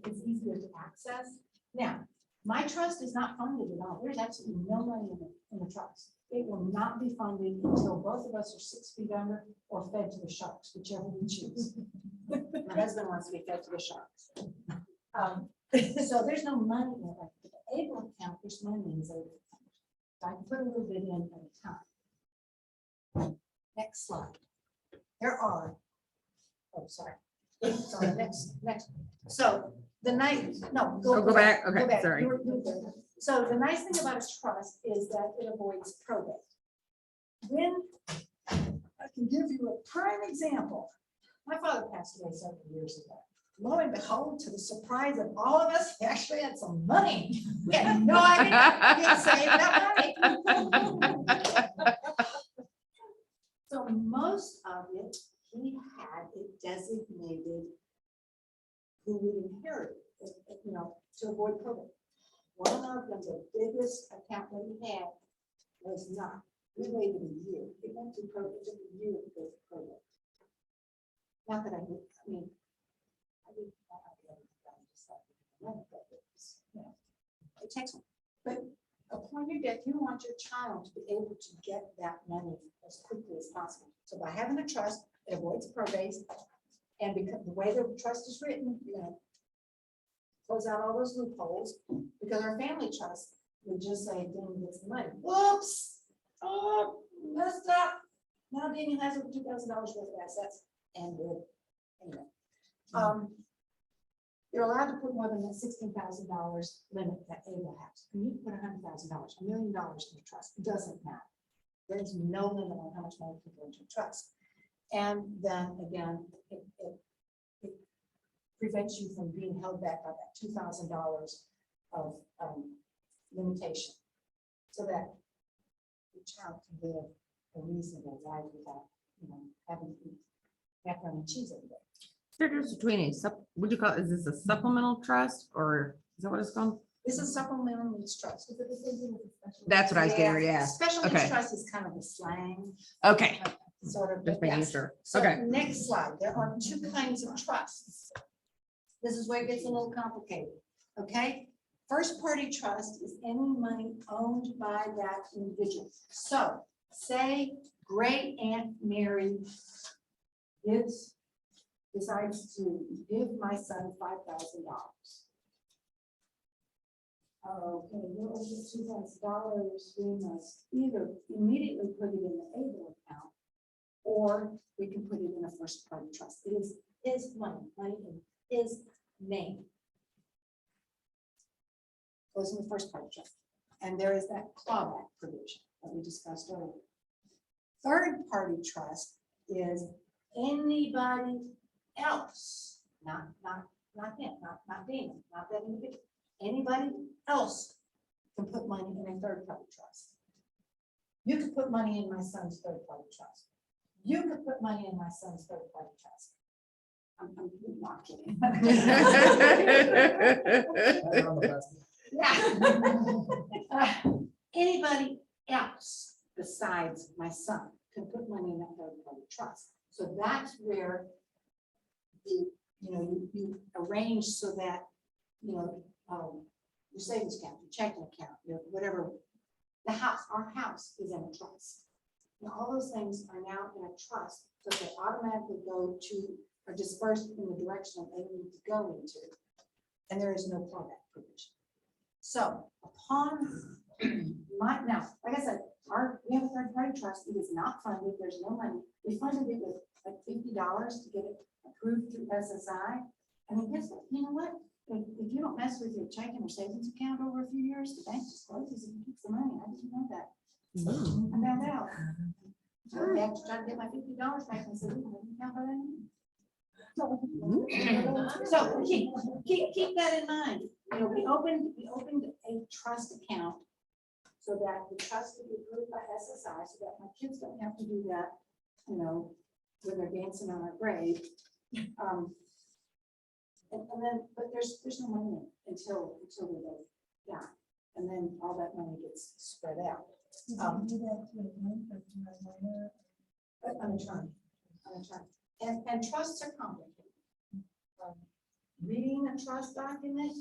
S9: is easier to access. Now, my trust is not funded at all. There's absolutely no money in the trust. It will not be funded until both of us are 6 feet under or fed to the sharks, whichever we choose. My husband wants to be fed to the sharks. So there's no money in it. Like the able account, there's money in the able account. So I can put a little bit in at a time. Next slide. There are, oh, sorry. Sorry, next. So the night, no.
S2: Go back. Okay, sorry.
S9: You're good. So the nice thing about a trust is that it avoids probate. When
S1: can give you a prime example. My father passed away several years ago. Lo and behold, to the surprise of all of us, he actually had some money. We had no idea he had saved that money. So most of it, he had it designated who would inherit it, to avoid COVID. One of them, the biggest account that he had was not. We waited a year. It went through COVID, it took a year to go through COVID. Not that I did, I mean, I didn't. It takes one. But upon your death, you want your child to be able to get that money as quickly as possible. So by having a trust, it avoids probate. And because the way the trust is written, close out all those loopholes, because our family trust would just say, Damien gets the money. Whoops, oh, messed up. Now Damien has over $2,000 worth of assets and anyway. You're allowed to put more than that $16,000 limit that Ava has. And you can put $100,000, $1 million in the trust. It doesn't matter. There's no limit on how much money you can put into a trust. And then again, it prevents you from being held back by that $2,000 of limitation, so that your child can live a reasonable life without, having to eat macaroni and cheese every day.
S2: There's between what do you call it? Is this a supplemental trust or is that what it's called?
S1: This is supplemental needs trust.
S2: That's what I was getting ready to ask.
S1: Special needs
S2: Okay.
S1: trust is kind of a slang,
S2: Okay,
S1: sort of.
S2: just
S1: but
S2: making
S1: yes.
S2: sure.
S1: So
S2: Okay.
S1: next slide, there are two kinds of trusts. This is where it gets a little complicated, okay? First party trust is any money owned by that individual. So say great Aunt Mary decides to give my son $5,000. Okay, we're over $2,000. We must either immediately put it in the Able account, or we can put it in a first party trust. It is his money in his name. Goes in the first party trust. And there is that clawback provision that we discussed earlier. Third party trust is anybody else, not him, not Damon, not that individual. Anybody else can put money in a third party trust. You could put money in my son's third party trust. You could put money in my son's third party trust. I'm not kidding. Yeah. Anybody else besides my son can put money in that third party trust. So that's where you arrange so that, your savings account, your checking account, your whatever, our house is in a trust. Now, all those things are now in a trust, so they automatically go to, or dispersed in the direction that they need to go into. And there is no clawback provision. So upon now, like I said, we have a third party trust. It is not funded. There's no money. We funded it with like $50 to get it approved through SSI. I mean, guess what? You know what? If you don't mess with your checking or savings account over a few years, the bank just closes and keeps the money. I didn't know that. I found out. So I have to try to get my $50 back and say, I didn't count that in. So keep that in mind. We opened a trust account so that the trust would be approved by SSI, so that my kids don't have to do that, when they're dancing on our grave. And then, but there's no money until we go down, and then all that money gets spread out. I'm trying. And trusts are complicated. Reading a trust document,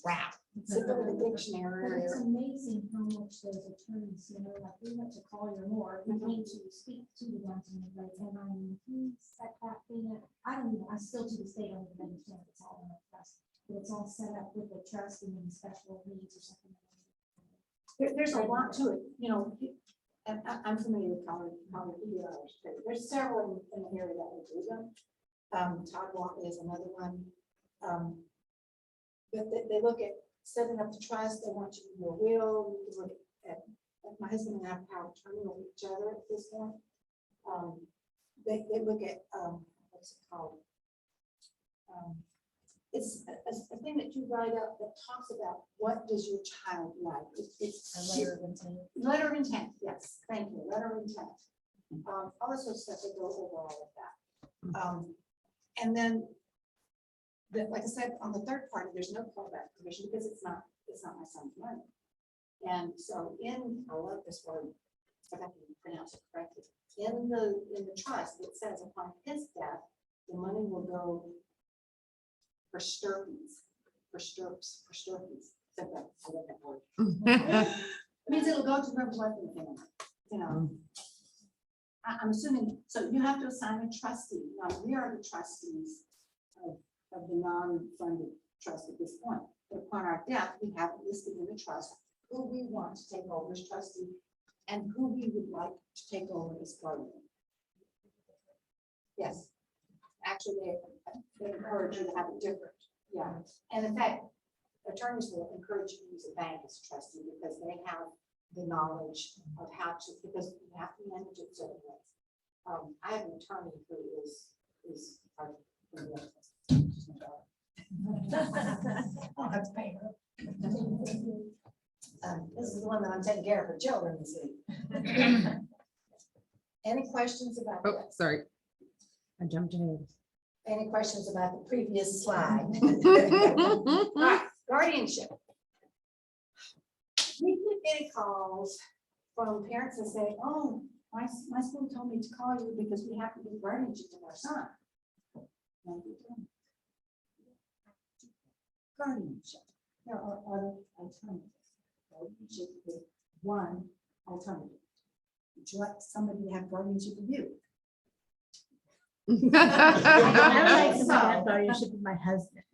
S1: wow. Sit there with a dictionary.
S9: But it's amazing how much those attorneys, like we went to Collier Moore, we came to speak to the downtown, and I mean, he set that thing up. I still to this day don't even understand it's all in a trust, but it's all set up with a trust and then special needs or something.
S1: There's a lot to it, and I'm familiar with Collier. There's several in the area that will do them. Todd Watley is another one. But they look at setting up the trust. They want you to do a will. You can look at my husband and I have power of attorney over each other at this point. They look at, what's it called? It's a thing that you write up that talks about what does your child like. It's
S5: A letter of intent.
S1: letter of intent, yes, thank you, letter of intent. All this sort of stuff that goes over all of that. And then, like I said, on the third party, there's no callback provision because it's not my son's money. And so I love this word, if I can pronounce it correctly. In the trust, it says upon his death, the money will go for stirpies, for stirps, for stirpies. I love that word. It means it'll go to whoever's left in the family, you know. I'm assuming, so you have to assign a trustee. Now, we are the trustees of the non-funded trust at this point. But upon our death, we have it listed in the trust who we want to take over as trustee and who we would like to take over as guardian. Yes. Actually, they encourage you to have it different. Yeah. And in fact, attorneys will encourage you to use a bank as a trustee because they have the knowledge of how to, because you have to manage it certain ways. I have an attorney who is our. I'll have to pay her. This is the one that I'm taking care of for children, you see. Any questions about
S2: Oh,
S1: that?
S2: sorry. I jumped ahead.
S1: Any questions about the previous slide? All right, guardianship. We keep getting calls from parents that say, oh, my school told me to call you because we have to do guardianship of our son. No, we don't. Guardianship. There are other alternatives. Guardianship is one alternative. Would you like somebody to have guardianship of you?
S5: I would like to have guardianship with my husband.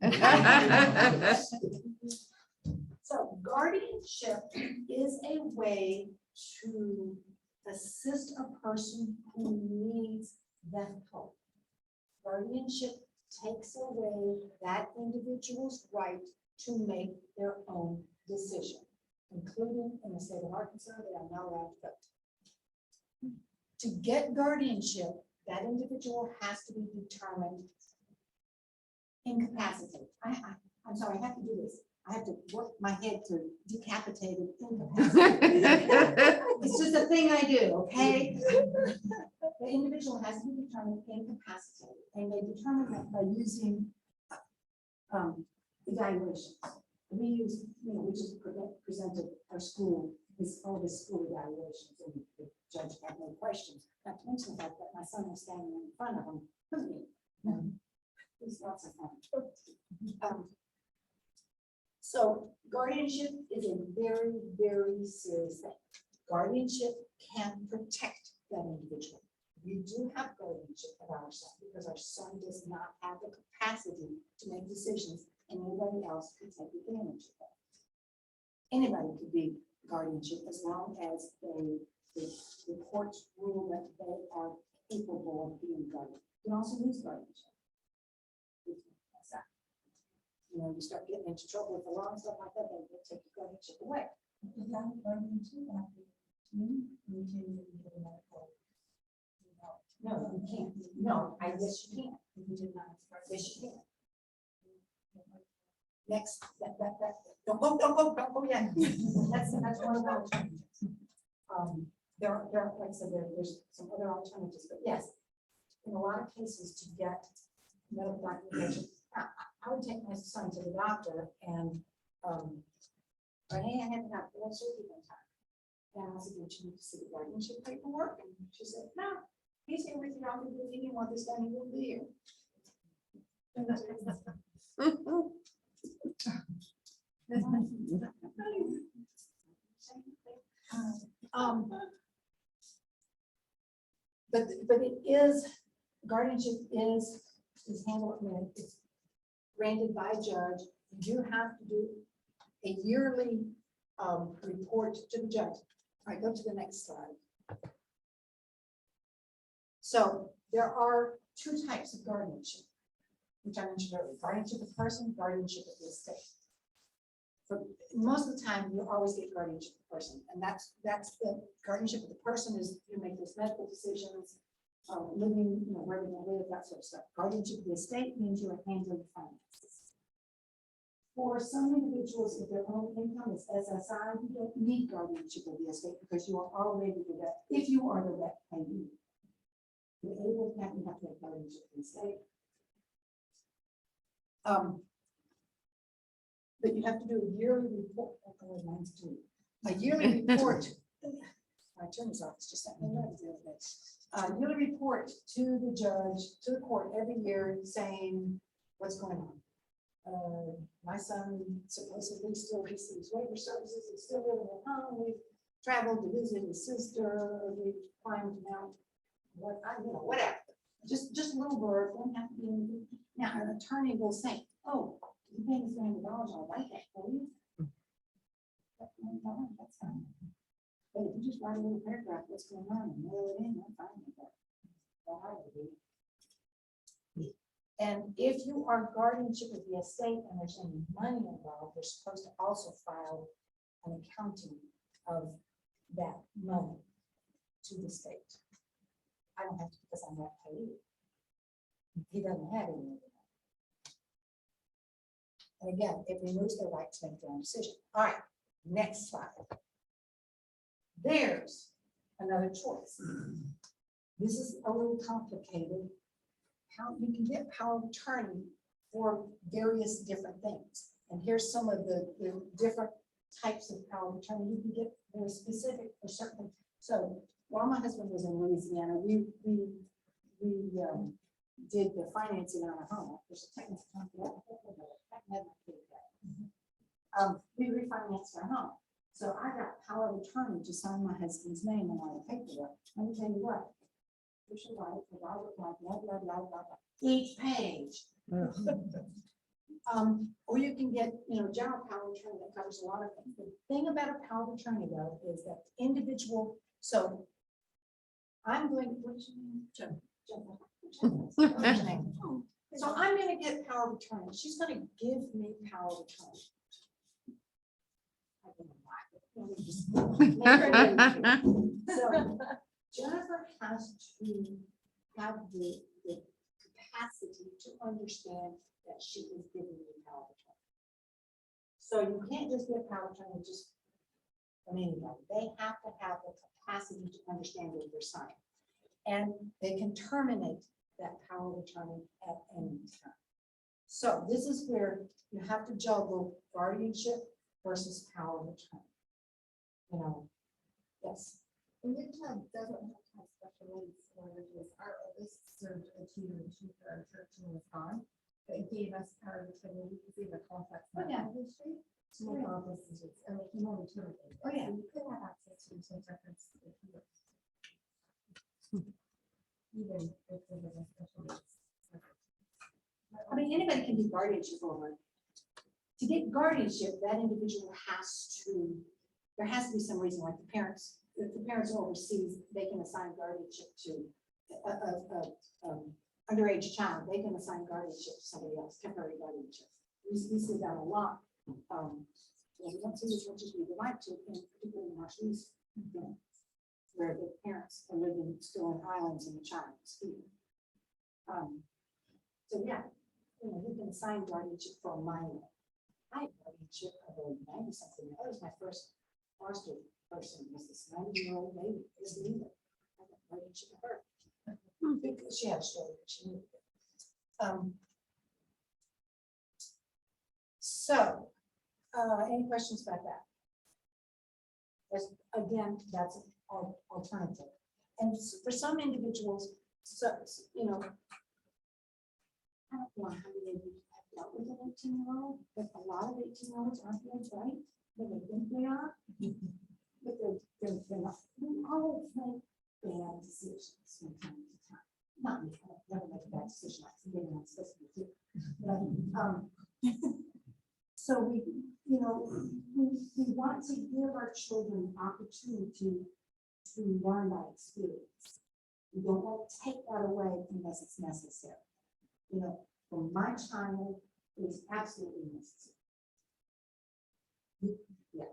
S1: So guardianship is a way to assist a person who needs that help. Guardianship takes away that individual's right to make their own decision, including in the state of Arkansas, they are not allowed to vote. To get guardianship, that individual has to be determined incapacitated. I'm sorry, I have to do this. I have to work my head to decapitated incapacitated. It's just a thing I do, okay? The individual has to be determined incapacitated, and they determine that by using evaluations. We use, we just presented our school, all the school evaluations, and the judge had no questions. Not to mention the fact that my son was standing in front of him. It was lots of fun. So guardianship is a very, very serious thing. Guardianship can protect that individual. We do have guardianship of our son because our son does not have the capacity to make decisions, and nobody else can take advantage of that. Anybody could be guardianship as long as the courts rule that they are capable of being guardian. You can also use guardianship. You start getting into trouble with the law and stuff like that, they will take the guardianship away. No, you can't. No, I guess you can't. Yes, you can. Next, don't go yet. That's one of the alternatives. There are, like I said, there's some other alternatives, but yes, in a lot of cases to get medical documentation, I would take my son to the doctor and, hey, I had to have blood surgery one time. And I said, "Did you need to see the guardianship paperwork?" And she said, "No, he's here with you. I'll be with you. Want this done, he will be here." But it is, guardianship is handled, it's granted by a judge. You do have to do a yearly report to the judge. All right, go to the next slide. So there are two types of guardianship, which I mentioned earlier: guardianship of the person, guardianship of the estate. For most of the time, you always get guardianship of the person, and that's the guardianship of the person is you make those medical decisions,
S9: living, where they're gonna live, that sort of stuff. Guardianship of the estate means you are handling finances. For some individuals, if their own income is SSI, you don't need guardianship of the estate because you are already the rep, if you are the rep payee. You're able to have guardianship of the estate. But you have to do a yearly report. A yearly report. My attorney's office just sent me a letter the other day. Yearly report to the judge, to the court every year saying what's going on. My son supposedly still receives waiver services, he's still living at home, we've traveled to visit his sister, we've climbed Mount, whatever. Just a little word, don't have to be anything. Now, an attorney will say, oh, you paying us $300, I'll write that for you. That's fine. But if you just write a little paragraph, what's going on, and mail it in, I'm fine with that. Well, I would be. And if you are guardianship of the estate and there's any money involved, you're supposed to also file an accounting of that money to the state. I don't have to because I'm not paid. He doesn't have any of that. And again, it removes their right to make their own decision. All right, next slide. There's another choice. This is a little complicated. How you can get power of attorney for various different things. And here's some of the different types of power of attorney. You can get very specific for certain. So while my husband was in Louisiana, we did the financing on our home. There's a technical we refinanced our home. So I got power of attorney to sign my husband's name on all the paperwork. Let me tell you what. You should write it, blah, blah, blah, blah, blah, each page. Or you can get, general power of attorney that covers a lot of things. The thing about a power of attorney though, is that the individual, so I'm going, what's your name? What's your name? So I'm going to get power of attorney. She's going to give me power of attorney. So Jennifer has to have the capacity to understand that she is giving you power of attorney. So you can't just get power of attorney just from anybody. They have to have the capacity to understand what they're signing. And they can terminate that power of attorney at any time. So this is where you have to juggle guardianship versus power of attorney. Yes.
S4: And your child doesn't have to have special needs languages. Our oldest served a tutor in our church and was gone. But it gave us power of attorney. You can see the complex.
S9: Oh, yeah.
S4: Street. To make all decisions. And like, he wanted to.
S9: Oh, yeah.
S4: So you could have access to some records. Even if there was a special needs.
S9: I mean, anybody can be guardianship over. To get guardianship, that individual there has to be some reason, like the parents, if the parents are overseas, they can assign guardianship to underage child, they can assign guardianship to somebody else, temporary guardianship. We see that a lot. We don't see as much as we would like to, particularly in our schools, where the parents are living still in islands and the child is here. So yeah, you can assign guardianship for a minor. I had guardianship of a 90-something. That was my first foster person, was this 90-year-old lady. Isn't either. I got guardianship of her because she had a story that she needed. So, any questions about that? Again, that's an alternative. And for some individuals, I don't know how many of you have dealt with an 18-year-old, but a lot of 18-year-olds aren't very bright, but they think they are. But they're not. We all make bad decisions from time to time. Not me, I never make a bad decision. I'm getting on supposed to do. So we want to give our children opportunity to learn by experience. We don't want to take that away unless it's necessary. For my child, it is absolutely necessary. Yeah.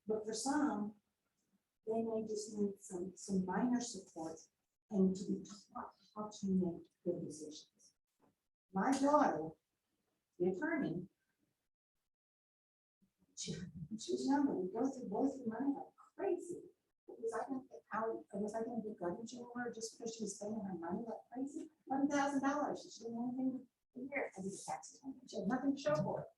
S9: But for some, they may just need some minor support
S1: and to be taught how to make good decisions. My daughter, the attorney, she's younger, we go through money like crazy. Was I gonna get guardianship for her just because she was spending her money like crazy? $1,000, she didn't have anything a year, I did the taxes, she had nothing to show for it.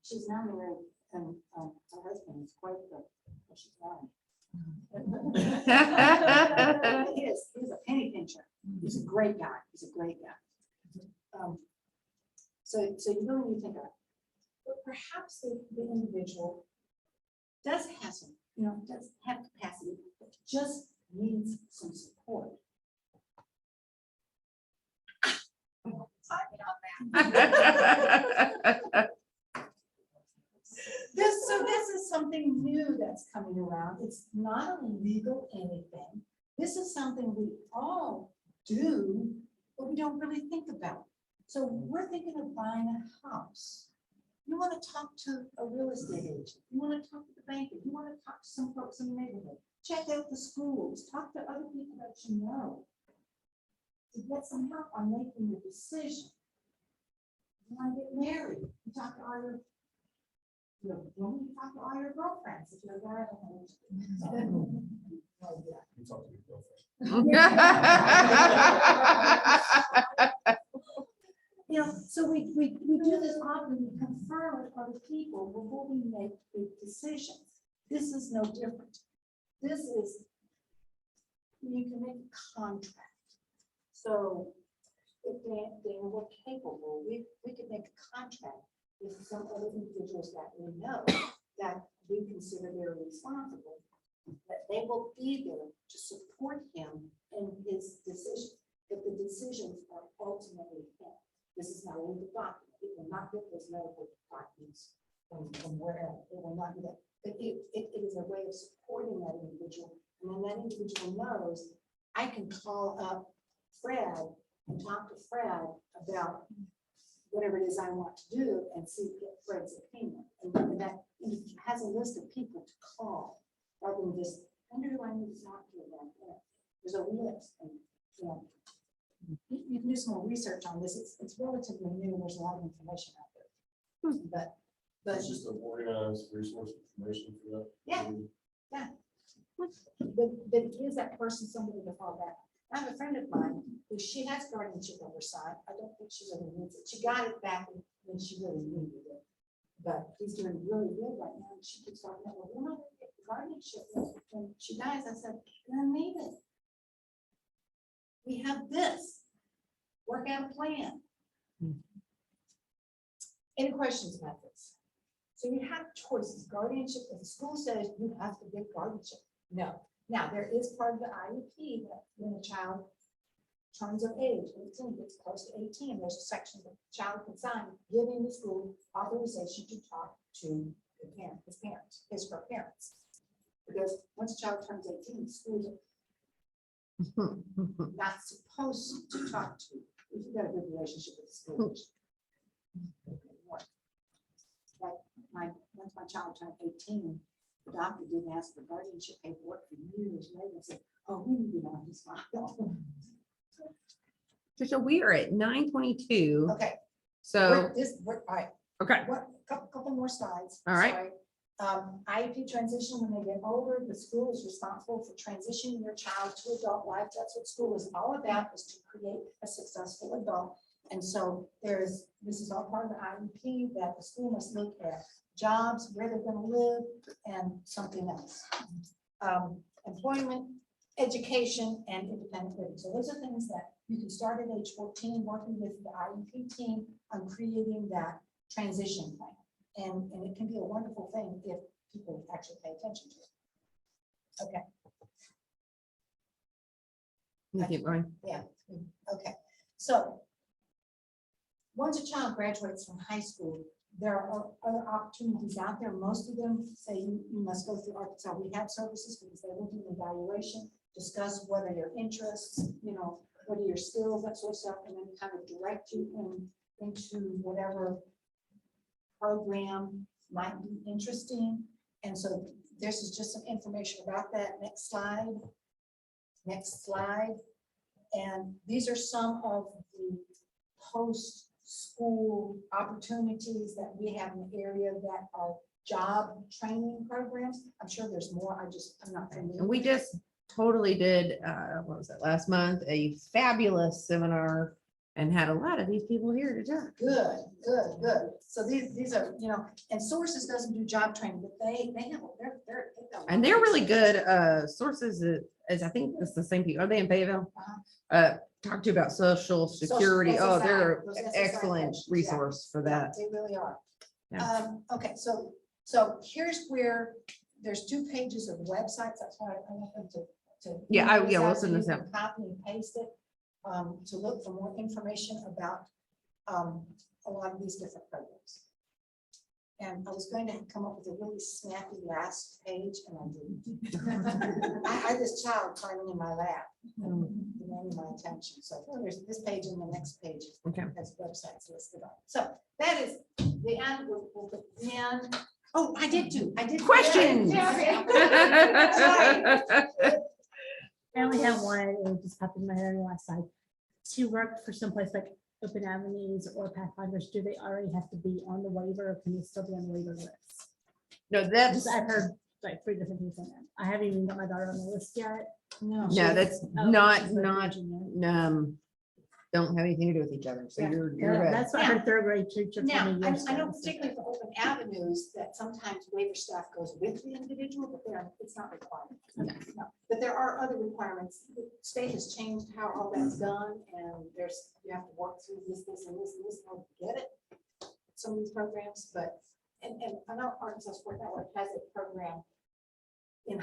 S1: She's now married, and her husband is quite the, well, she's married. He's a penny pincher. He's a great guy. He's a great guy. So you really need to think about it. But perhaps the individual does have some, does have capacity, but just needs some support. This is something new that's coming around. It's not a legal anything. This is something we all do, but we don't really think about. So we're thinking of buying a house. You want to talk to a real estate agent. You want to talk to the bank. You want to talk to some folks in the neighborhood. Check out the schools. Talk to other people that you know to get some help on making your decision. You want to get married. You talk to all your you talk to all your girlfriends if you're a guy.
S6: You talk to your girlfriend.
S1: So we do this often, we confer with other people before we make big decisions. This is no different. This is, you can make a contract. So if they were capable, we could make a contract with some other individuals that we know that we consider very responsible, that they will be there to support him in his decisions, but the decisions are ultimately him. This is not a legal document. It will not get those medical documents from wherever. It will not do that. But it is a way of supporting that individual. And then that individual knows I can call up Fred and talk to Fred about whatever it is I want to do and see Fred's opinion. And that has a list of people to call rather than just, who do I need to talk to about that? There's a list. And, you can do some more research on this. It's relatively new. There's a lot of information out there. But
S6: It's just an organized resource information for that.
S1: Yeah. But is that person somebody to fall back? I have a friend of mine who she has guardianship of her son. I don't think she really needs it. She got it back when she really needed it. But he's doing really good right now. And she keeps talking about, well, we're not going to get the guardianship. When she dies, I said, you don't need it. We have this. Work out a plan. Any questions about this? So you have choices. Guardianship, if the school says you have to get guardianship, no. Now, there is part of the IEP that when a child turns of age, 18, gets close to 18, there's a section that the child can sign giving the school authorization to talk to the parent, his or her parents. Because once a child turns 18, the schools are not supposed to talk to if you've got a good relationship with the school. Like once my child turned 18, the doctor didn't ask for guardianship paperwork for years later and said, oh, we need to know his file.
S2: So we are at 9:22.
S1: Okay.
S2: So,
S1: All right.
S2: okay.
S1: Couple more slides.
S2: All right.
S1: Sorry. IEP transition, when they get older, the school is responsible for transitioning your child to adult life. That's what school is all about, is to create a successful adult. And so this is all part of the IEP that the school must look at jobs, where they're going to live, and something else. Employment, education, and independent living. So those are things that you can start at age 14, working with the IEP team on creating that transition plan. And it can be a wonderful thing if people actually pay attention to it. Okay.
S2: You keep going.
S1: Yeah, okay. So once a child graduates from high school, there are other opportunities out there. Most of them say you must go through Arkansas Rehab Services because they will do an evaluation, discuss what are your interests, what are your skills, that sort of stuff, and then kind of direct you into whatever program might be interesting. And so this is just some information about that. Next slide. Next slide. And these are some of the post-school opportunities that we have in the area that are job training programs. I'm sure there's more. I'm not familiar.
S2: And we just totally did, what was it, last month, a fabulous seminar and had a lot of these people here to talk.
S1: Good, good, good. So these are, and Sources doesn't do job training, but they have, they've got a
S2: And
S1: lot
S2: they're
S1: of
S2: really
S1: resources.
S2: good. Sources is, I think it's the same people. Are they in Fayetteville? Talk to you about social security. Oh,
S1: SSI,
S2: they're
S1: those SSI
S2: excellent
S1: questions, yeah.
S2: resource for
S1: Yeah,
S2: that.
S1: they really are.
S2: Yeah.
S1: Okay, so here's where there's 2 pages of websites. That's why I want them to.
S2: Yeah,
S1: email
S2: yeah, we'll
S1: out so
S2: send
S1: you
S2: this
S1: can
S2: out.
S1: Copy and paste it, to look for more information about, a lot of these different programs. And I was going to come up with a really snappy last page, and I didn't. I had this child climbing in my lap, demanding my attention. So there's this page and the next page.
S2: Okay.
S1: Has websites listed on. So that is the end. We'll put the end. Oh, I did.
S2: Questions?
S1: Sorry.
S5: I only have one, it just popped in my head last night. She worked for someplace like Open Avenues or Pathfinders. Do they already have to be on the waiver, or can they still be on the waiver list?
S2: No, that's,
S5: I've heard like 3 different things on that. I haven't even got my daughter on the list yet.
S1: No.
S2: no, that's
S5: Oh,
S2: not,
S5: she's like Virginia.
S2: don't have anything to do with each other. So
S1: Yeah.
S2: you're
S5: Yeah,
S2: good.
S5: that's what her 3rd grade teacher
S1: Now,
S5: told me
S1: I
S5: yesterday.
S1: know particularly for Open Avenues that sometimes waiver staff goes with the individual, but it's not required. No. But there are other requirements. The state has changed how all that's done, and you have to work through this in order to get it. Some of these programs, but, and I know Arkansas Sport Network has a program in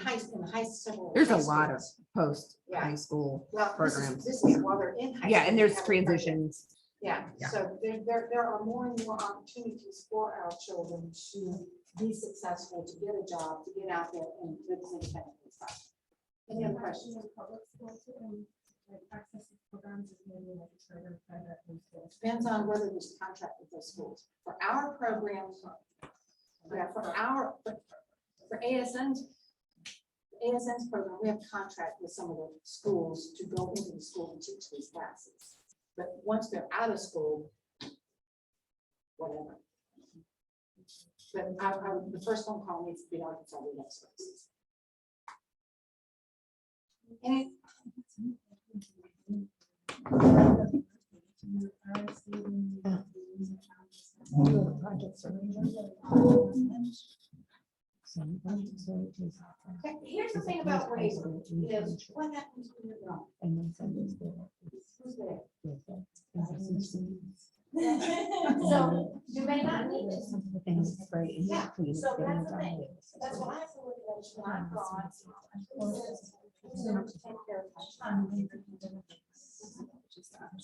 S1: several.
S2: There's a
S1: high
S2: lot of
S1: schools.
S2: post
S1: Yeah.
S2: high school
S1: Well,
S2: programs.
S1: this is while they're in high.
S2: Yeah,
S1: school,
S2: and
S1: they
S2: there's
S1: have a program.
S2: transitions.
S1: Yeah,
S2: Yeah.
S1: so there are more and more opportunities for our children to be successful, to get a job, to get out there and live as independent stuff. Any other questions?
S4: In public schools, like access to programs is maybe like a charter private school.
S1: Depends on whether there's a contract with those schools. For our programs, yeah, for ASN's program, we have a contract with some of the schools to go into the school and teach these classes. But once they're out of school, whatever. But the first phone call needs to be Arkansas Legal Services. Any? Okay, here's the thing about waiver is what happens when you're gone? Who's there? So you may not need it. Yeah, so that's the thing. That's why I feel like it's not gone. Take care of my child.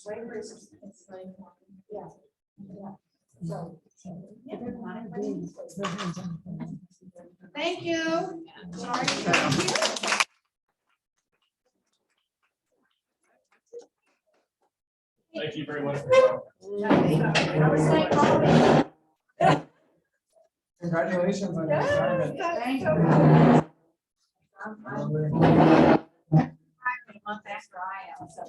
S1: Waiver is, it's like, yeah, yeah. So. yeah, they're not everybody. Thank you. Sorry.
S6: Thank you very much for your time.
S1: I was saying, oh,
S10: Congratulations on your assignment.
S1: thank you. I'm a month after I am, so.